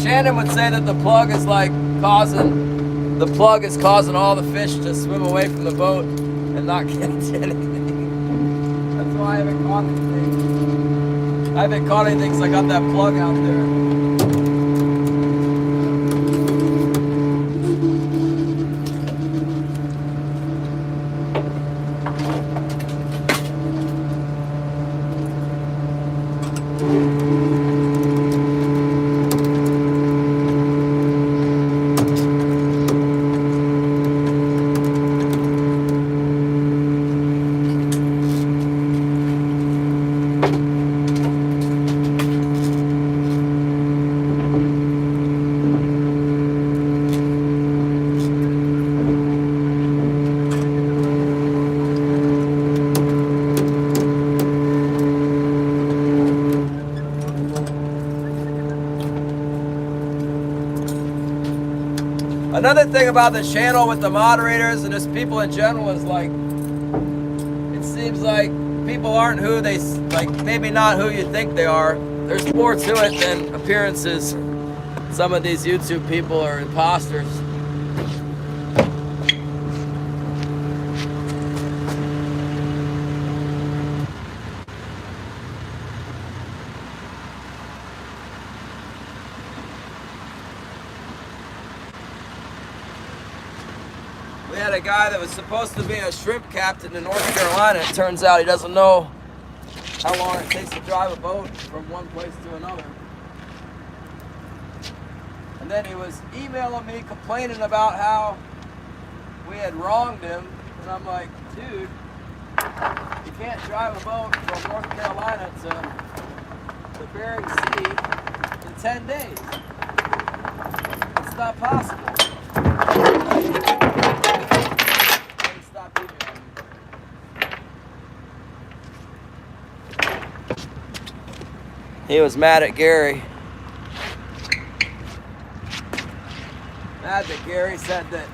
Shannon would say that the plug is causing all the fish to swim away from the boat and not catch anything. That's why I haven't caught anything. I haven't caught anything because I got that plug out there. Another thing about the channel with the moderators and just people in general is like, it seems like people aren't who they, like maybe not who you think they are. There's more to it than appearances. Some of these YouTube people are imposters. We had a guy that was supposed to be a shrimp captain in North Carolina. It turns out he doesn't know how long it takes to drive a boat from one place to another. And then he was emailing me complaining about how we had wronged him. And I'm like, dude, you can't drive a boat from North Carolina to the Bering Sea in 10 days. It's not possible. He was mad at Gary. Mad that Gary said that.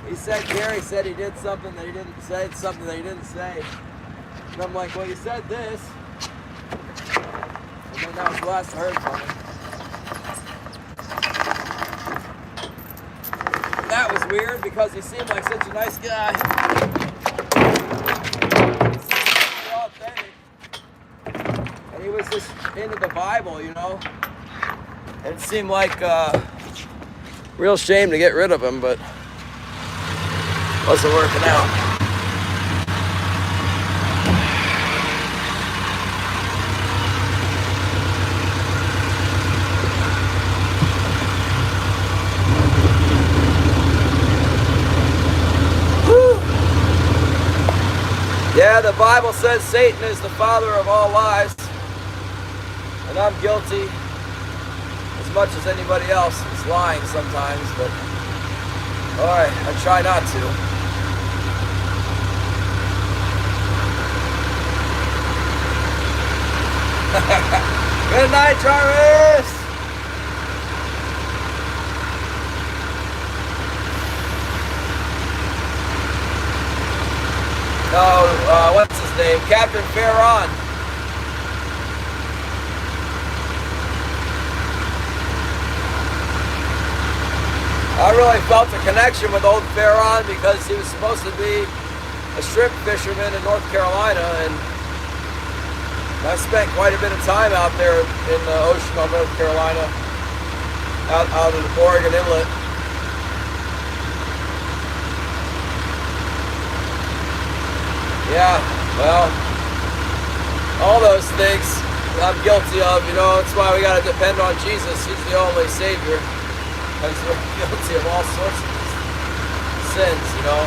He said Gary said he did something that he didn't say, something that he didn't say. And I'm like, well, you said this. And then that was the last I heard from him. That was weird because he seemed like such a nice guy. He was just into the Bible, you know. And it seemed like a real shame to get rid of him, but wasn't working out. Yeah, the Bible says Satan is the father of all lies. And I'm guilty as much as anybody else is lying sometimes, but alright, I try not to. Good night, Jarvis! Oh, what's his name? Captain Farron. I really felt a connection with old Farron because he was supposed to be a shrimp fisherman in North Carolina, and I spent quite a bit of time out there in the ocean of North Carolina, out of the Oregon Inlet. Yeah, well, all those things I'm guilty of, you know. That's why we got to depend on Jesus. He's the only Savior. Because we're guilty of all sorts of sins, you know.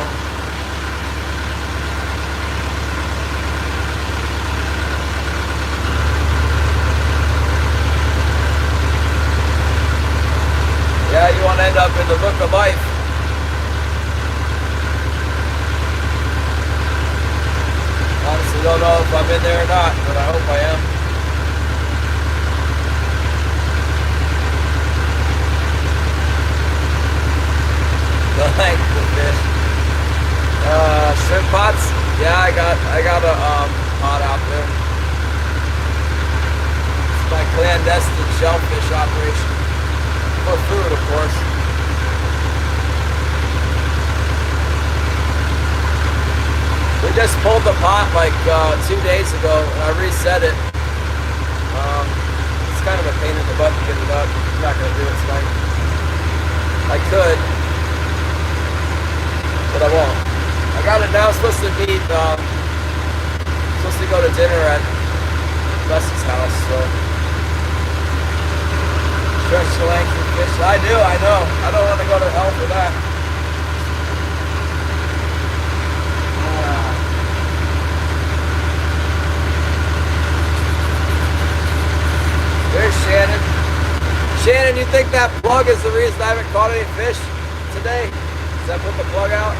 Yeah, you want to end up in the book of life. Honestly, don't know if I'm in there or not, but I hope I am. Thanks for the fish. Shrimp pots? Yeah, I got a pot out there. It's my clandestine shellfish operation. For food, of course. We just pulled the pot like 2 days ago, and I reset it. It's kind of a pain in the butt to get it up. I'm not going to do it tonight. I could, but I won't. I got it now. I'm supposed to meet, supposed to go to dinner at Les's house, so. Stretch the length of fish. I do, I know. I don't want to go to hell for that. There's Shannon. Shannon, you think that plug is the reason I haven't caught any fish today? Does that put the plug out?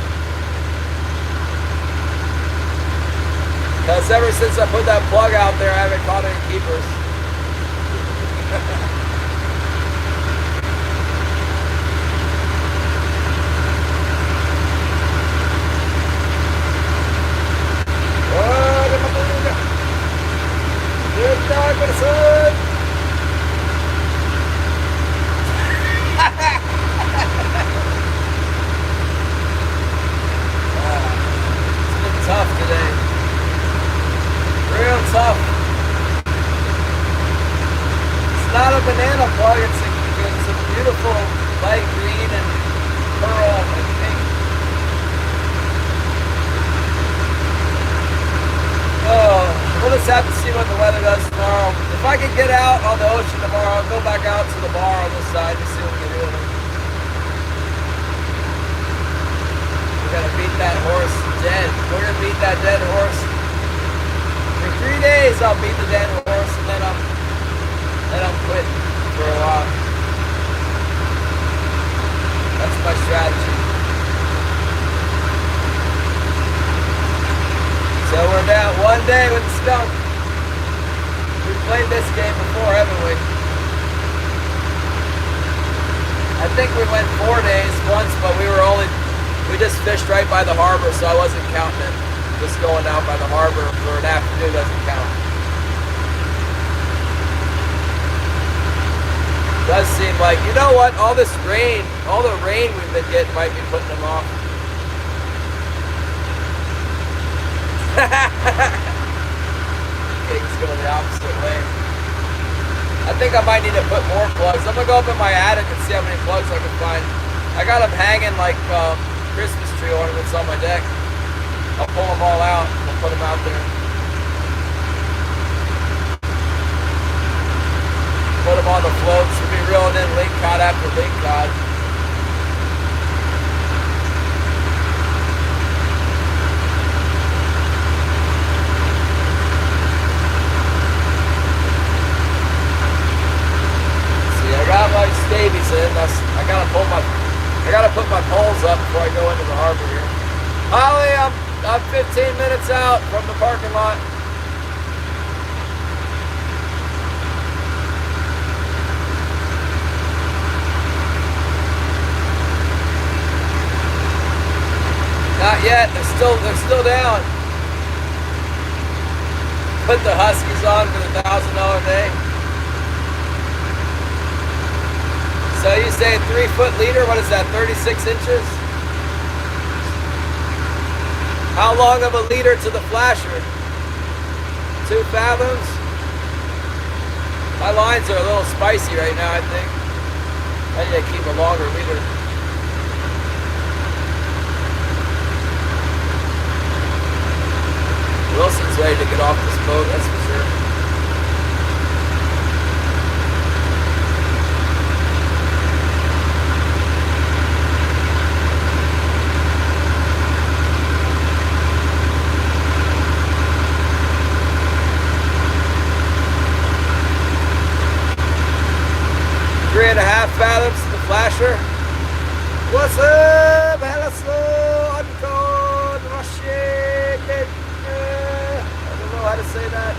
Because ever since I put that plug out there, I haven't caught any keepers. Tough today. Real tough. It's not a banana plug, it's a beautiful light green and pearl and pink. Oh, we'll just have to see what the weather does tomorrow. If I can get out on the ocean tomorrow, I'll go back out to the bar on this side to see what we can do with it. We're gonna beat that horse dead. We're gonna beat that dead horse. For 3 days I'll beat the dead horse, and then I'm quitting for a while. That's my strategy. So we're down 1 day with the skunk. We've played this game before, haven't we? I think we went 4 days once, but we just fished right by the harbor, so I wasn't counting it. Just going out by the harbor for an afternoon doesn't count. Does seem like, you know what, all this rain, all the rain we've been getting might be putting them off. King's going the opposite way. I think I might need to put more plugs. I'm gonna go up in my attic and see how many plugs I can find. I got them hanging like Christmas tree ornaments on my deck. I'll pull them all out and put them out there. Put them on the floats. We'll be reeling in link cod after link cod. See, I got my stavies in. I gotta put my poles up before I go into the harbor here. Holly, I'm 15 minutes out from the parking lot. Not yet. They're still down. Put the Huskies on for the $1,000 day. So you say 3-foot leader? What is that? 36 inches? How long of a leader to the flasher? 2 fathoms? My lines are a little spicy right now, I think. I need to keep a longer leader. Wilson's ready to get off this boat, that's for sure. 3.5 fathoms to the flasher. What's up? Hello, Uncon, Russian. I don't know how to say that.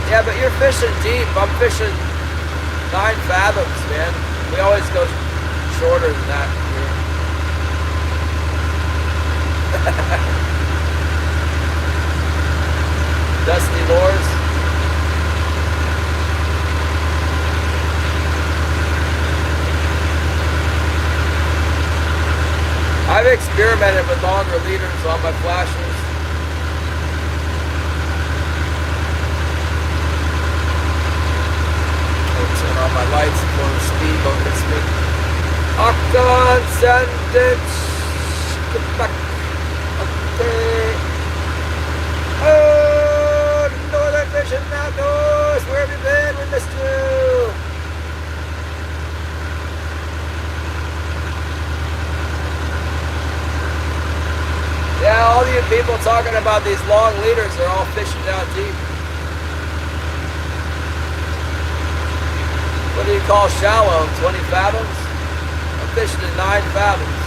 Yeah, but you're fishing deep. I'm fishing 9 fathoms, man. We always go shorter than that here. Dusty Lures. I've experimented with longer leaders on my flashers. I'll turn on my lights before the speedboat hits me. Octagon sandwich. Okay. Oh, Northern Vision Outdoors. Where have you been? We missed you. Yeah, all you people talking about these long leaders are all fishing down deep. What do you call shallow? 20 fathoms? I'm fishing at 9 fathoms.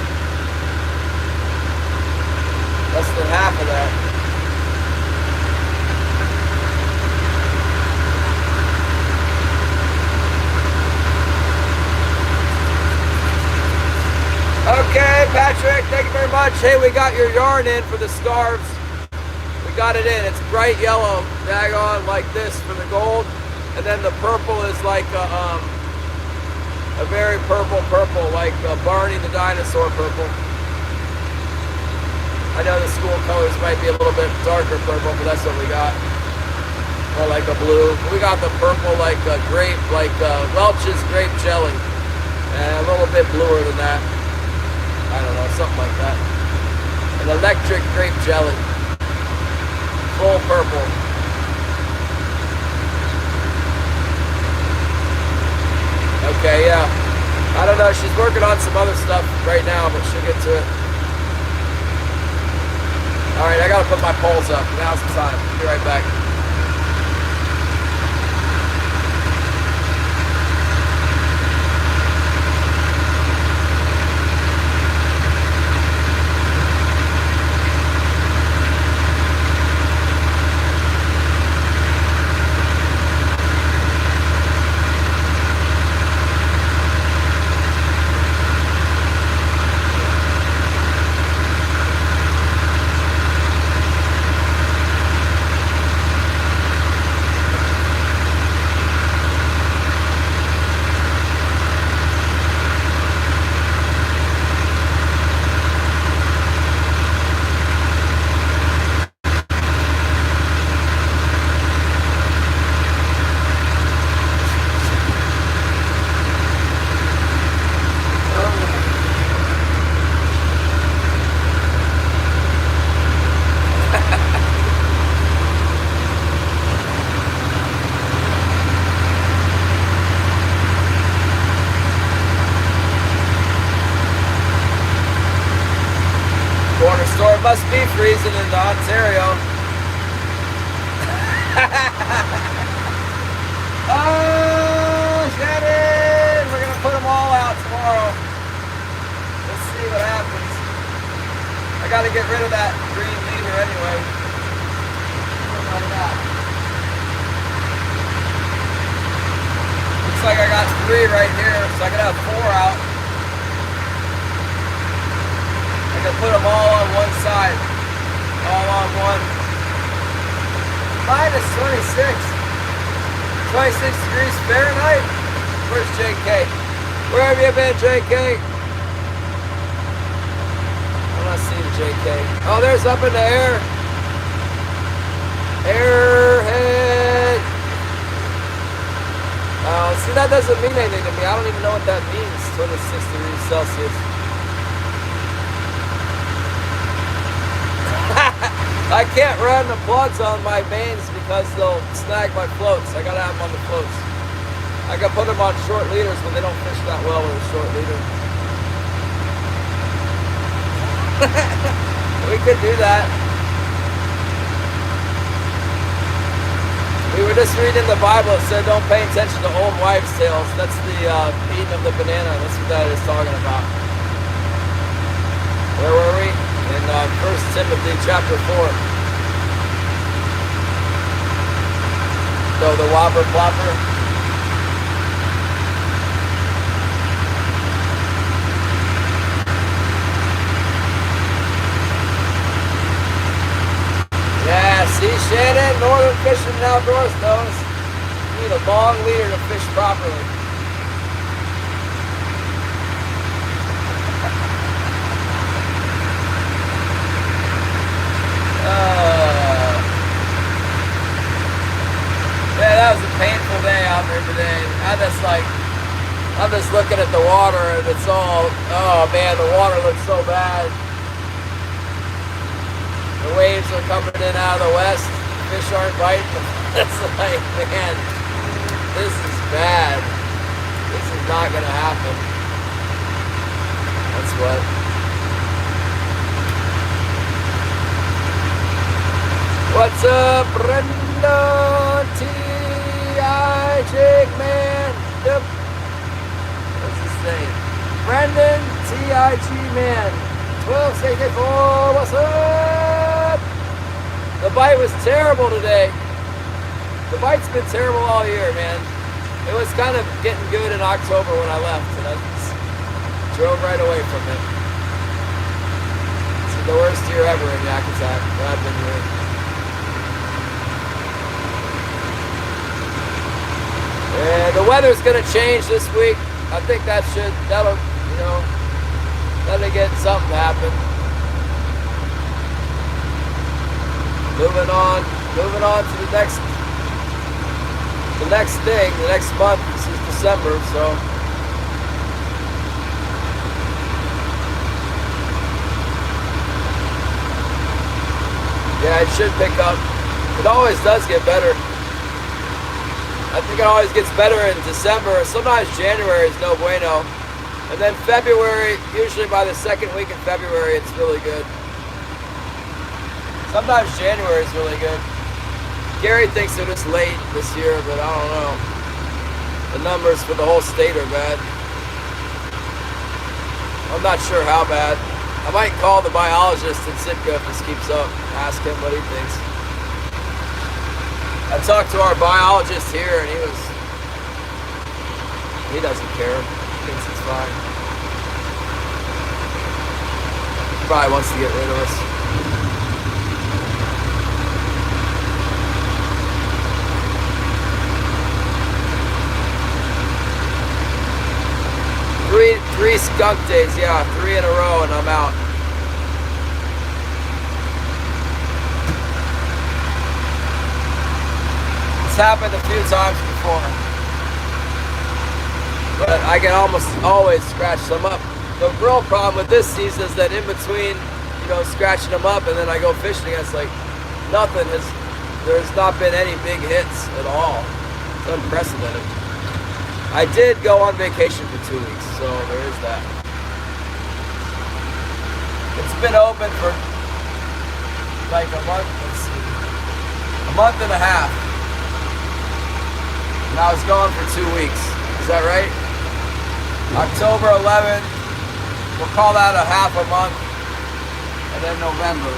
Less than half of that. Okay, Patrick, thank you very much. Hey, we got your yarn in for the scarves. We got it in. It's bright yellow, daggone, like this for the gold. And then the purple is like a very purple, like Barney the dinosaur purple. I know the school colors might be a little bit darker purple, but that's what we got. Or like a blue. We got the purple like grape, like Welch's grape jelly. And a little bit bluer than that. I don't know, something like that. An electric grape jelly. Full purple. Okay, yeah. I don't know, she's working on some other stuff right now, but she'll get to it. Alright, I gotta put my poles up. Now's the time. Be right back. Must be freezing in Ontario. Oh, Shannon! We're going to put them all out tomorrow. Let's see what happens. I got to get rid of that green leader anyway. Like that. Looks like I got 3 right here, so I can have 4 out. I can put them all on one side. All on one. Minus 26. 26 degrees Fahrenheit. Where's JK? Where have you been, JK? I'm not seeing JK. Oh, there's up in the air. Airhead. See, that doesn't mean anything to me. I don't even know what that means. 26 degrees Celsius. I can't run the plugs on my vanes because they'll snag my floats. I gotta have them on the floats. I can put them on short leaders, but they don't fish that well with a short leader. We could do that. We were just reading the Bible. It said don't pay attention to old wives' tales. That's the eating of the banana. That's what that is talking about. Where were we? In 1 Timothy chapter 4. So the whopper plopper. Yeah, see, Shannon? northern fishing and outdoors knows, you need a long leader to fish properly. Yeah, that was a painful day out there today. I'm just looking at the water and it's all, oh man, the water looks so bad. The waves are coming in out of the west. Fish aren't biting. It's like, man, this is bad. This is not going to happen. That's what. What's up, Brenda? T.I. Jake Man. Yep. What's his name? Brendan T.I.G. Man. 1264. What's up? The bite was terrible today. The bite's been terrible all year, man. It was kind of getting good in October when I left, and I just drove right away from it. It's the worst year ever in Yak Attack that I've been here. And the weather's gonna change this week. I think that'll get something to happen. Moving on to the next thing, the next month. This is December, so. Yeah, it should pick up. It always does get better. I think it always gets better in December. Sometimes January is no bueno. And then February, usually by the second week in February, it's really good. Sometimes January is really good. Gary thinks they're just late this year, but I don't know. The numbers for the whole state are bad. I'm not sure how bad. I might call the biologist in Sitka if this keeps up. Ask him what he thinks. I talked to our biologist here, and he doesn't care. He thinks it's fine. He probably wants to get rid of us. Three skunk days, yeah, 3 in a row, and I'm out. It's happened a few times before, but I can almost always scratch them up. The real problem with this season is that in between, scratching them up and then I go fishing, it's like there's not been any big hits at all. It's unprecedented. I did go on vacation for 2 weeks, so there is that. It's been open for like a month, a month and a half. And I was gone for 2 weeks. Is that right? October 11th, we'll call that a half a month, and then November.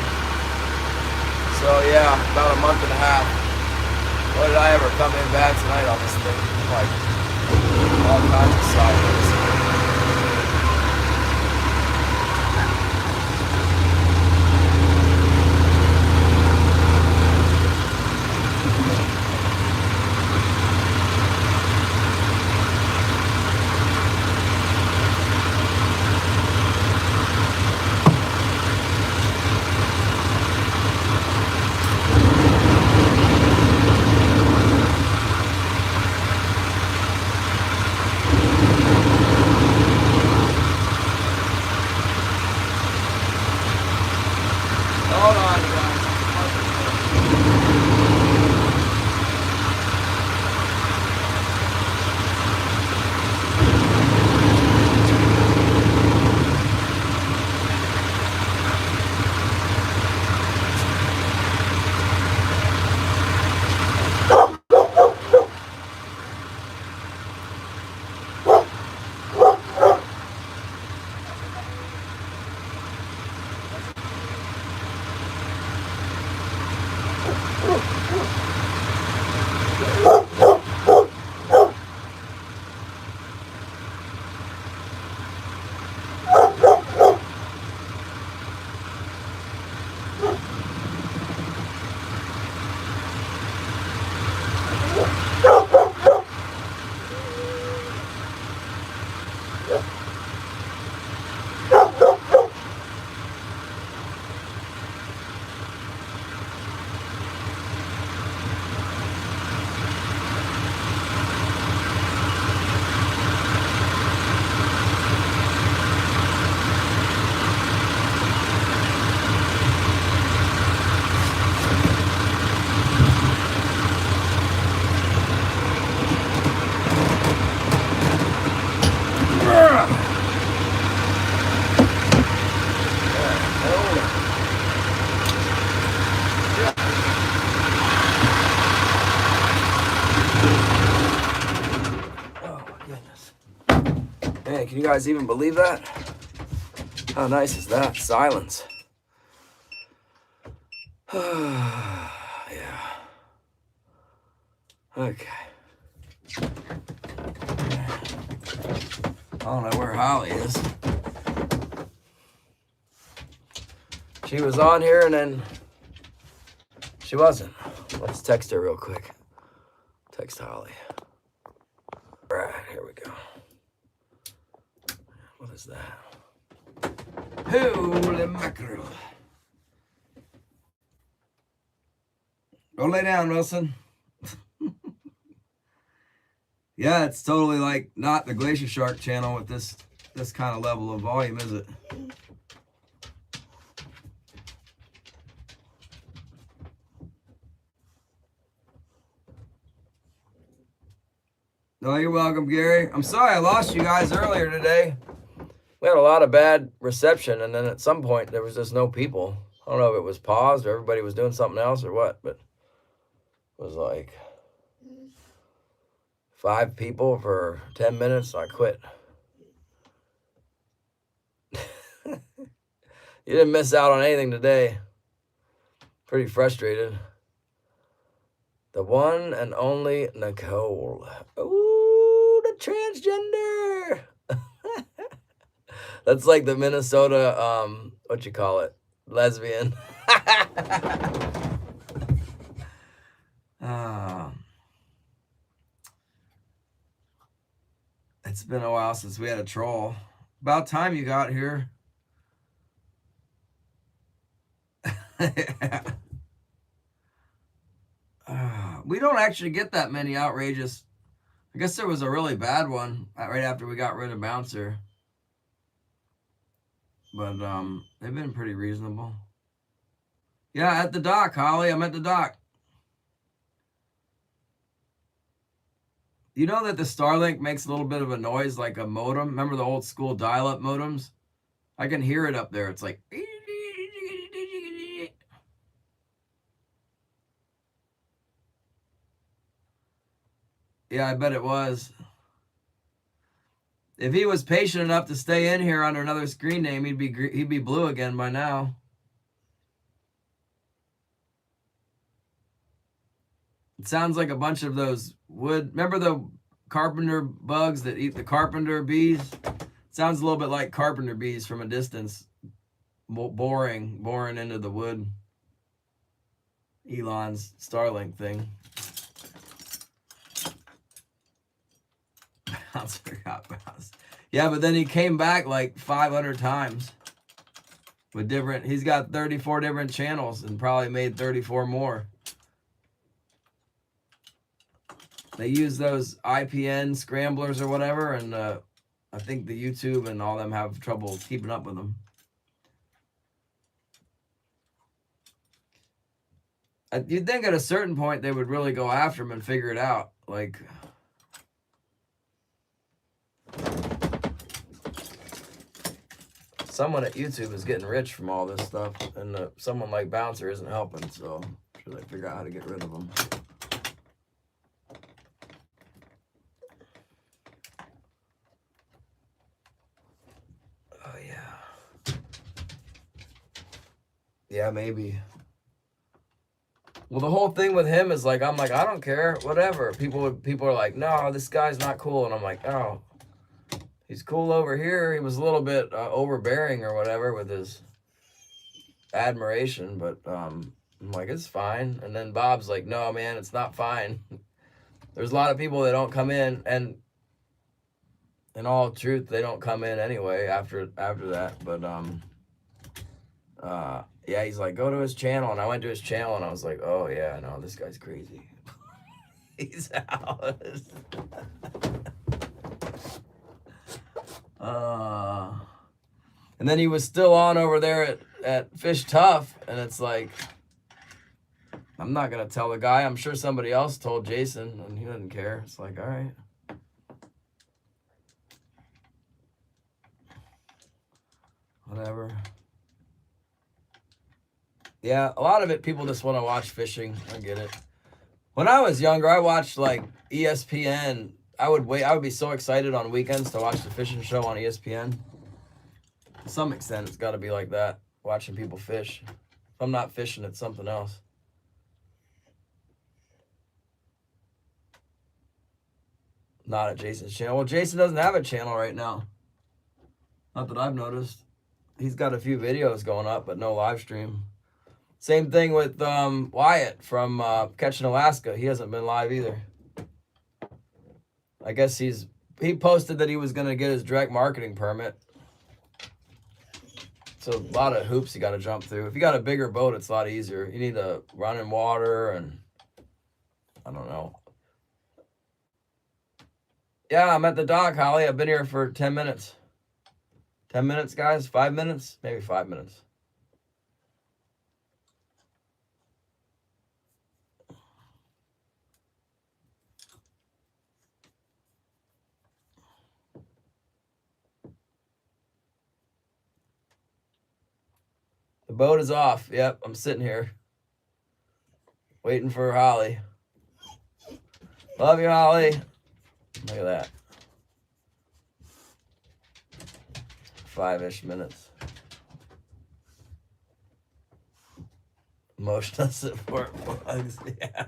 So yeah, about a month and a half. What did I ever come in bad tonight on this thing? Like all kinds of sideways. Oh my goodness. Man, can you guys even believe that? How nice is that? Silence. Yeah. Okay. I don't know where Holly is. She was on here and then she wasn't. Let's text her real quick. Text Holly. All right, here we go. What is that? Holy mackerel. Go lay down, Wilson. Yeah, it's totally like not the Glacier Shark channel with this kind of level of volume, is it? No, you're welcome, Gary. I'm sorry I lost you guys earlier today. We had a lot of bad reception, and then at some point there was just no people. I don't know if it was paused or everybody was doing something else or what, but it was like 5 people for 10 minutes, so I quit. You didn't miss out on anything today. Pretty frustrated. The one and only Nicole. Ooh, the transgender. That's like the Minnesota, what you call it? Lesbian. It's been a while since we had a troll. About time you got here. We don't actually get that many outrageous. I guess there was a really bad one right after we got rid of Bouncer. But they've been pretty reasonable. Yeah, at the dock, Holly. I'm at the dock. You know that the Starlink makes a little bit of a noise like a modem? Remember the old school dial-up modems? I can hear it up there. It's like... Yeah, I bet it was. If he was patient enough to stay in here under another screen name, he'd be blue again by now. It sounds like a bunch of those wood. Remember the carpenter bugs that eat the carpenter bees? It sounds a little bit like carpenter bees from a distance, boring into the wood. Elon's Starlink thing. Bouncer got bounced. Yeah, but then he came back like 500 times with different. He's got 34 different channels and probably made 34 more. They use those IPN scramblers or whatever, and I think the YouTube and all them have trouble keeping up with them. You'd think at a certain point they would really go after him and figure it out. Like, someone at YouTube is getting rich from all this stuff, and someone like Bouncer isn't helping, so I'm sure they figure out how to get rid of them. Oh, yeah. Yeah, maybe. Well, the whole thing with him is like, I'm like, I don't care, whatever. People are like, no, this guy's not cool. And I'm like, oh, he's cool over here. He was a little bit overbearing or whatever with his admiration, but I'm like, it's fine. And then Bob's like, no, man, it's not fine. There's a lot of people that don't come in, and in all truth, they don't come in anyway after that. But yeah, he's like, go to his channel, and I went to his channel, and I was like, oh yeah, no, this guy's crazy. He's out. And then he was still on over there at Fish Tough, and it's like, I'm not gonna tell the guy. I'm sure somebody else told Jason, and he didn't care. It's like, all right. Whatever. Yeah, a lot of it, people just want to watch fishing. I get it. When I was younger, I watched like ESPN. I would wait. I would be so excited on weekends to watch the fishing show on ESPN. To some extent, it's got to be like that. Watching people fish. If I'm not fishing, it's something else. Not at Jason's channel. Well, Jason doesn't have a channel right now. Not that I've noticed. He's got a few videos going up, but no live stream. Same thing with Wyatt from Catching Alaska. He hasn't been live either. I guess he posted that he was going to get his direct marketing permit. So a lot of hoops you got to jump through. If you got a bigger boat, it's a lot easier. You need to run in water and I don't know. Yeah, I'm at the dock, Holly. I've been here for 10 minutes. 10 minutes, guys? 5 minutes? Maybe 5 minutes. The boat is off. Yep, I'm sitting here waiting for Holly. Love you, Holly. Look at that. 5-ish minutes. Emotional support bugs. Yeah.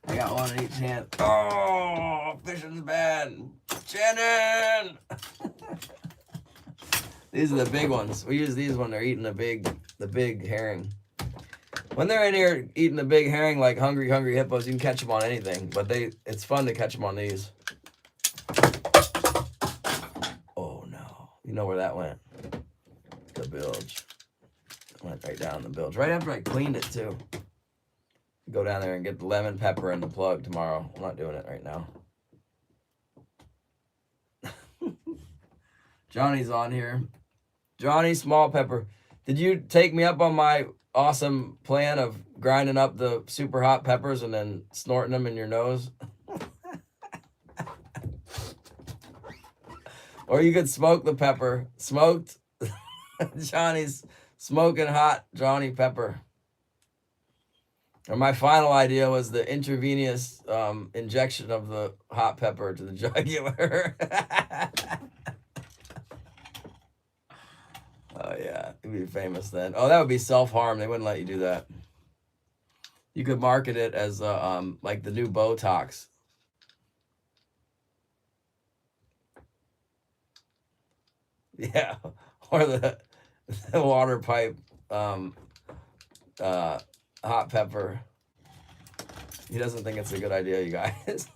I got one in each hand. Oh, fishing's bad. Shannon! These are the big ones. We use these when they're eating the big herring. When they're in here eating the big herring like hungry hippos, you can catch them on anything. But it's fun to catch them on these. Oh no. You know where that went? The bilge. It went right down the bilge. Right after I cleaned it too. Go down there and get the lemon pepper and the plug tomorrow. I'm not doing it right now. Johnny's on here. Johnny Small Pepper. Did you take me up on my awesome plan of grinding up the super hot peppers and then snorting them in your nose? Or you could smoke the pepper. Smoked. Johnny's smoking hot Johnny Pepper. Or my final idea was the intravenous injection of the hot pepper to the jugular. Oh, yeah. It'd be famous then. Oh, that would be self-harm. They wouldn't let you do that. You could market it as like the new Botox. Yeah. Or the water pipe hot pepper. He doesn't think it's a good idea, you guys.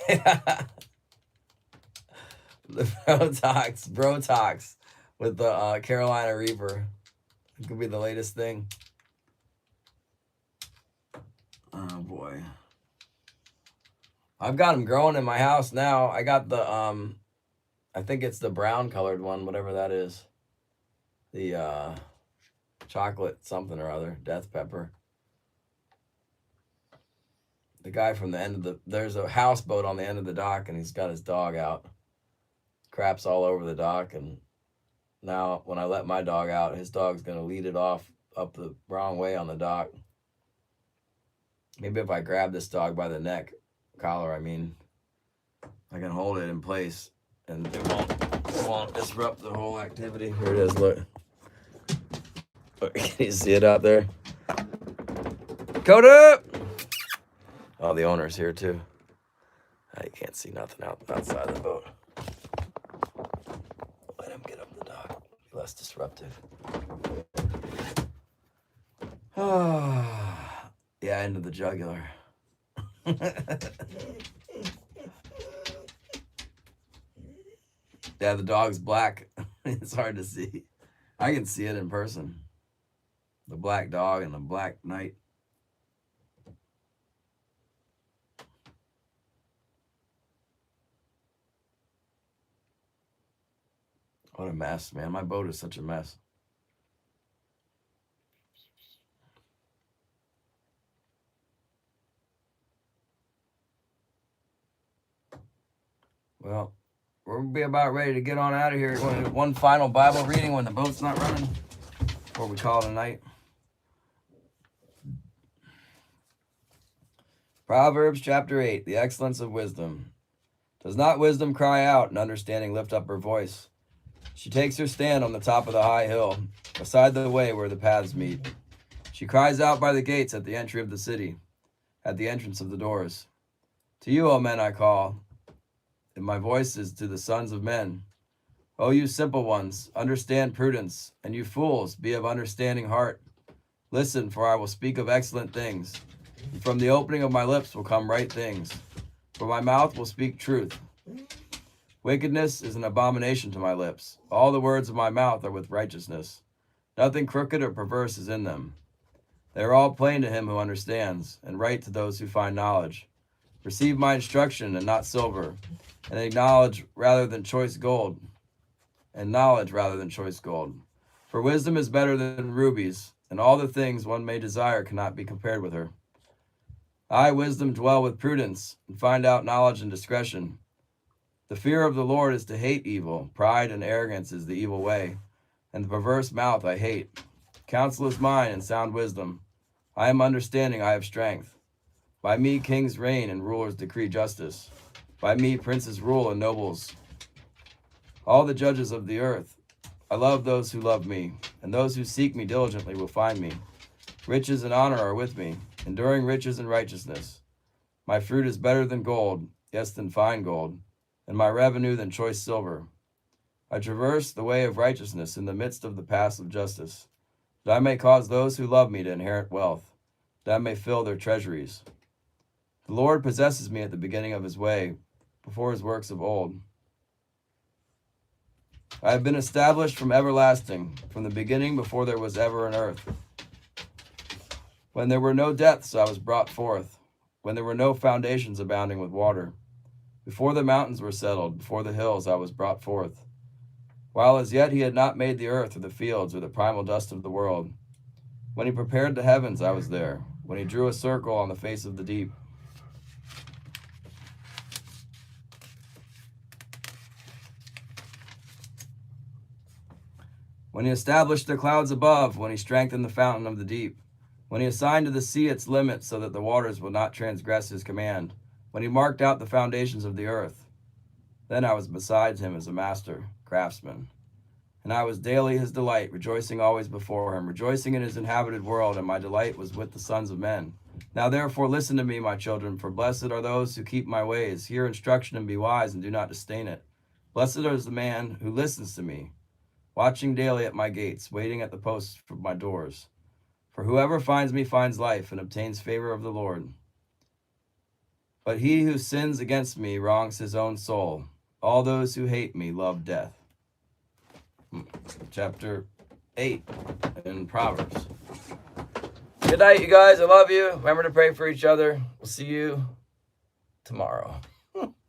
Yeah. The Brotox with the Carolina Reaper. It could be the latest thing. Oh boy. I've got them growing in my house now. I got the I think it's the brown colored one, whatever that is. The chocolate something or other, death pepper. The guy from the end of there's a houseboat on the end of the dock and he's got his dog out. Craps all over the dock, and now when I let my dog out, his dog's gonna lead it off up the wrong way on the dock. Maybe if I grab this dog by the neck, collar, I mean, I can hold it in place and it won't disrupt the whole activity. Here it is, look. Can you see it out there? Coda! Oh, the owner's here too. You can't see nothing outside the boat. Let him get up the dock. Be less disruptive. Yeah, into the jugular. Yeah, the dog's black. It's hard to see. I can see it in person. The black dog and the black knight. What a mess, man. My boat is such a mess. Well, we'll be about ready to get on out of here. We're going to do one final Bible reading when the boat's not running before we call it a night. Proverbs chapter 8, the excellence of wisdom. Does not wisdom cry out and understanding lift up her voice? She takes her stand on the top of the high hill, beside the way where the paths meet. She cries out by the gates at the entry of the city, at the entrance of the doors. To you, O men, I call, and my voice is to the sons of men. O you simple ones, understand prudence, and you fools, be of understanding heart. Listen, for I will speak of excellent things, and from the opening of my lips will come right things, for my mouth will speak truth. Wickedness is an abomination to my lips. All the words of my mouth are with righteousness. Nothing crooked or perverse is in them. They are all plain to him who understands, and right to those who find knowledge. Receive my instruction and not silver, and acknowledge rather than choice gold, and knowledge rather than choice gold. For wisdom is better than rubies, and all the things one may desire cannot be compared with her. I, wisdom, dwell with prudence, and find out knowledge and discretion. The fear of the Lord is to hate evil. Pride and arrogance is the evil way, and the perverse mouth I hate. Counsel is mine and sound wisdom. I am understanding, I have strength. By me kings reign and rulers decree justice. By me princes rule and nobles. All the judges of the earth. I love those who love me, and those who seek me diligently will find me. Riches and honor are with me, enduring riches and righteousness. My fruit is better than gold, yes, than fine gold, and my revenue than choice silver. I traverse the way of righteousness in the midst of the paths of justice, that I may cause those who love me to inherit wealth, that I may fill their treasuries. The Lord possesses me at the beginning of his way, before his works of old. I have been established from everlasting, from the beginning before there was ever an earth. When there were no depths, I was brought forth, when there were no foundations abounding with water. Before the mountains were settled, before the hills, I was brought forth. While as yet he had not made the earth or the fields or the primal dust of the world. When he prepared the heavens, I was there. When he drew a circle on the face of the deep. When he established the clouds above, when he strengthened the fountain of the deep. When he assigned to the sea its limits so that the waters would not transgress his command. When he marked out the foundations of the earth. Then I was beside him as a master, craftsman. And I was daily his delight, rejoicing always before him, rejoicing in his inhabited world, and my delight was with the sons of men. Now therefore listen to me, my children, for blessed are those who keep my ways. Hear instruction and be wise, and do not disdain it. Blessed is the man who listens to me, watching daily at my gates, waiting at the posts for my doors. For whoever finds me finds life, and obtains favor of the Lord. But he who sins against me wrongs his own soul. All those who hate me love death. Chapter 8 in Proverbs. Good night, you guys. I love you. Remember to pray for each other. We'll see you tomorrow.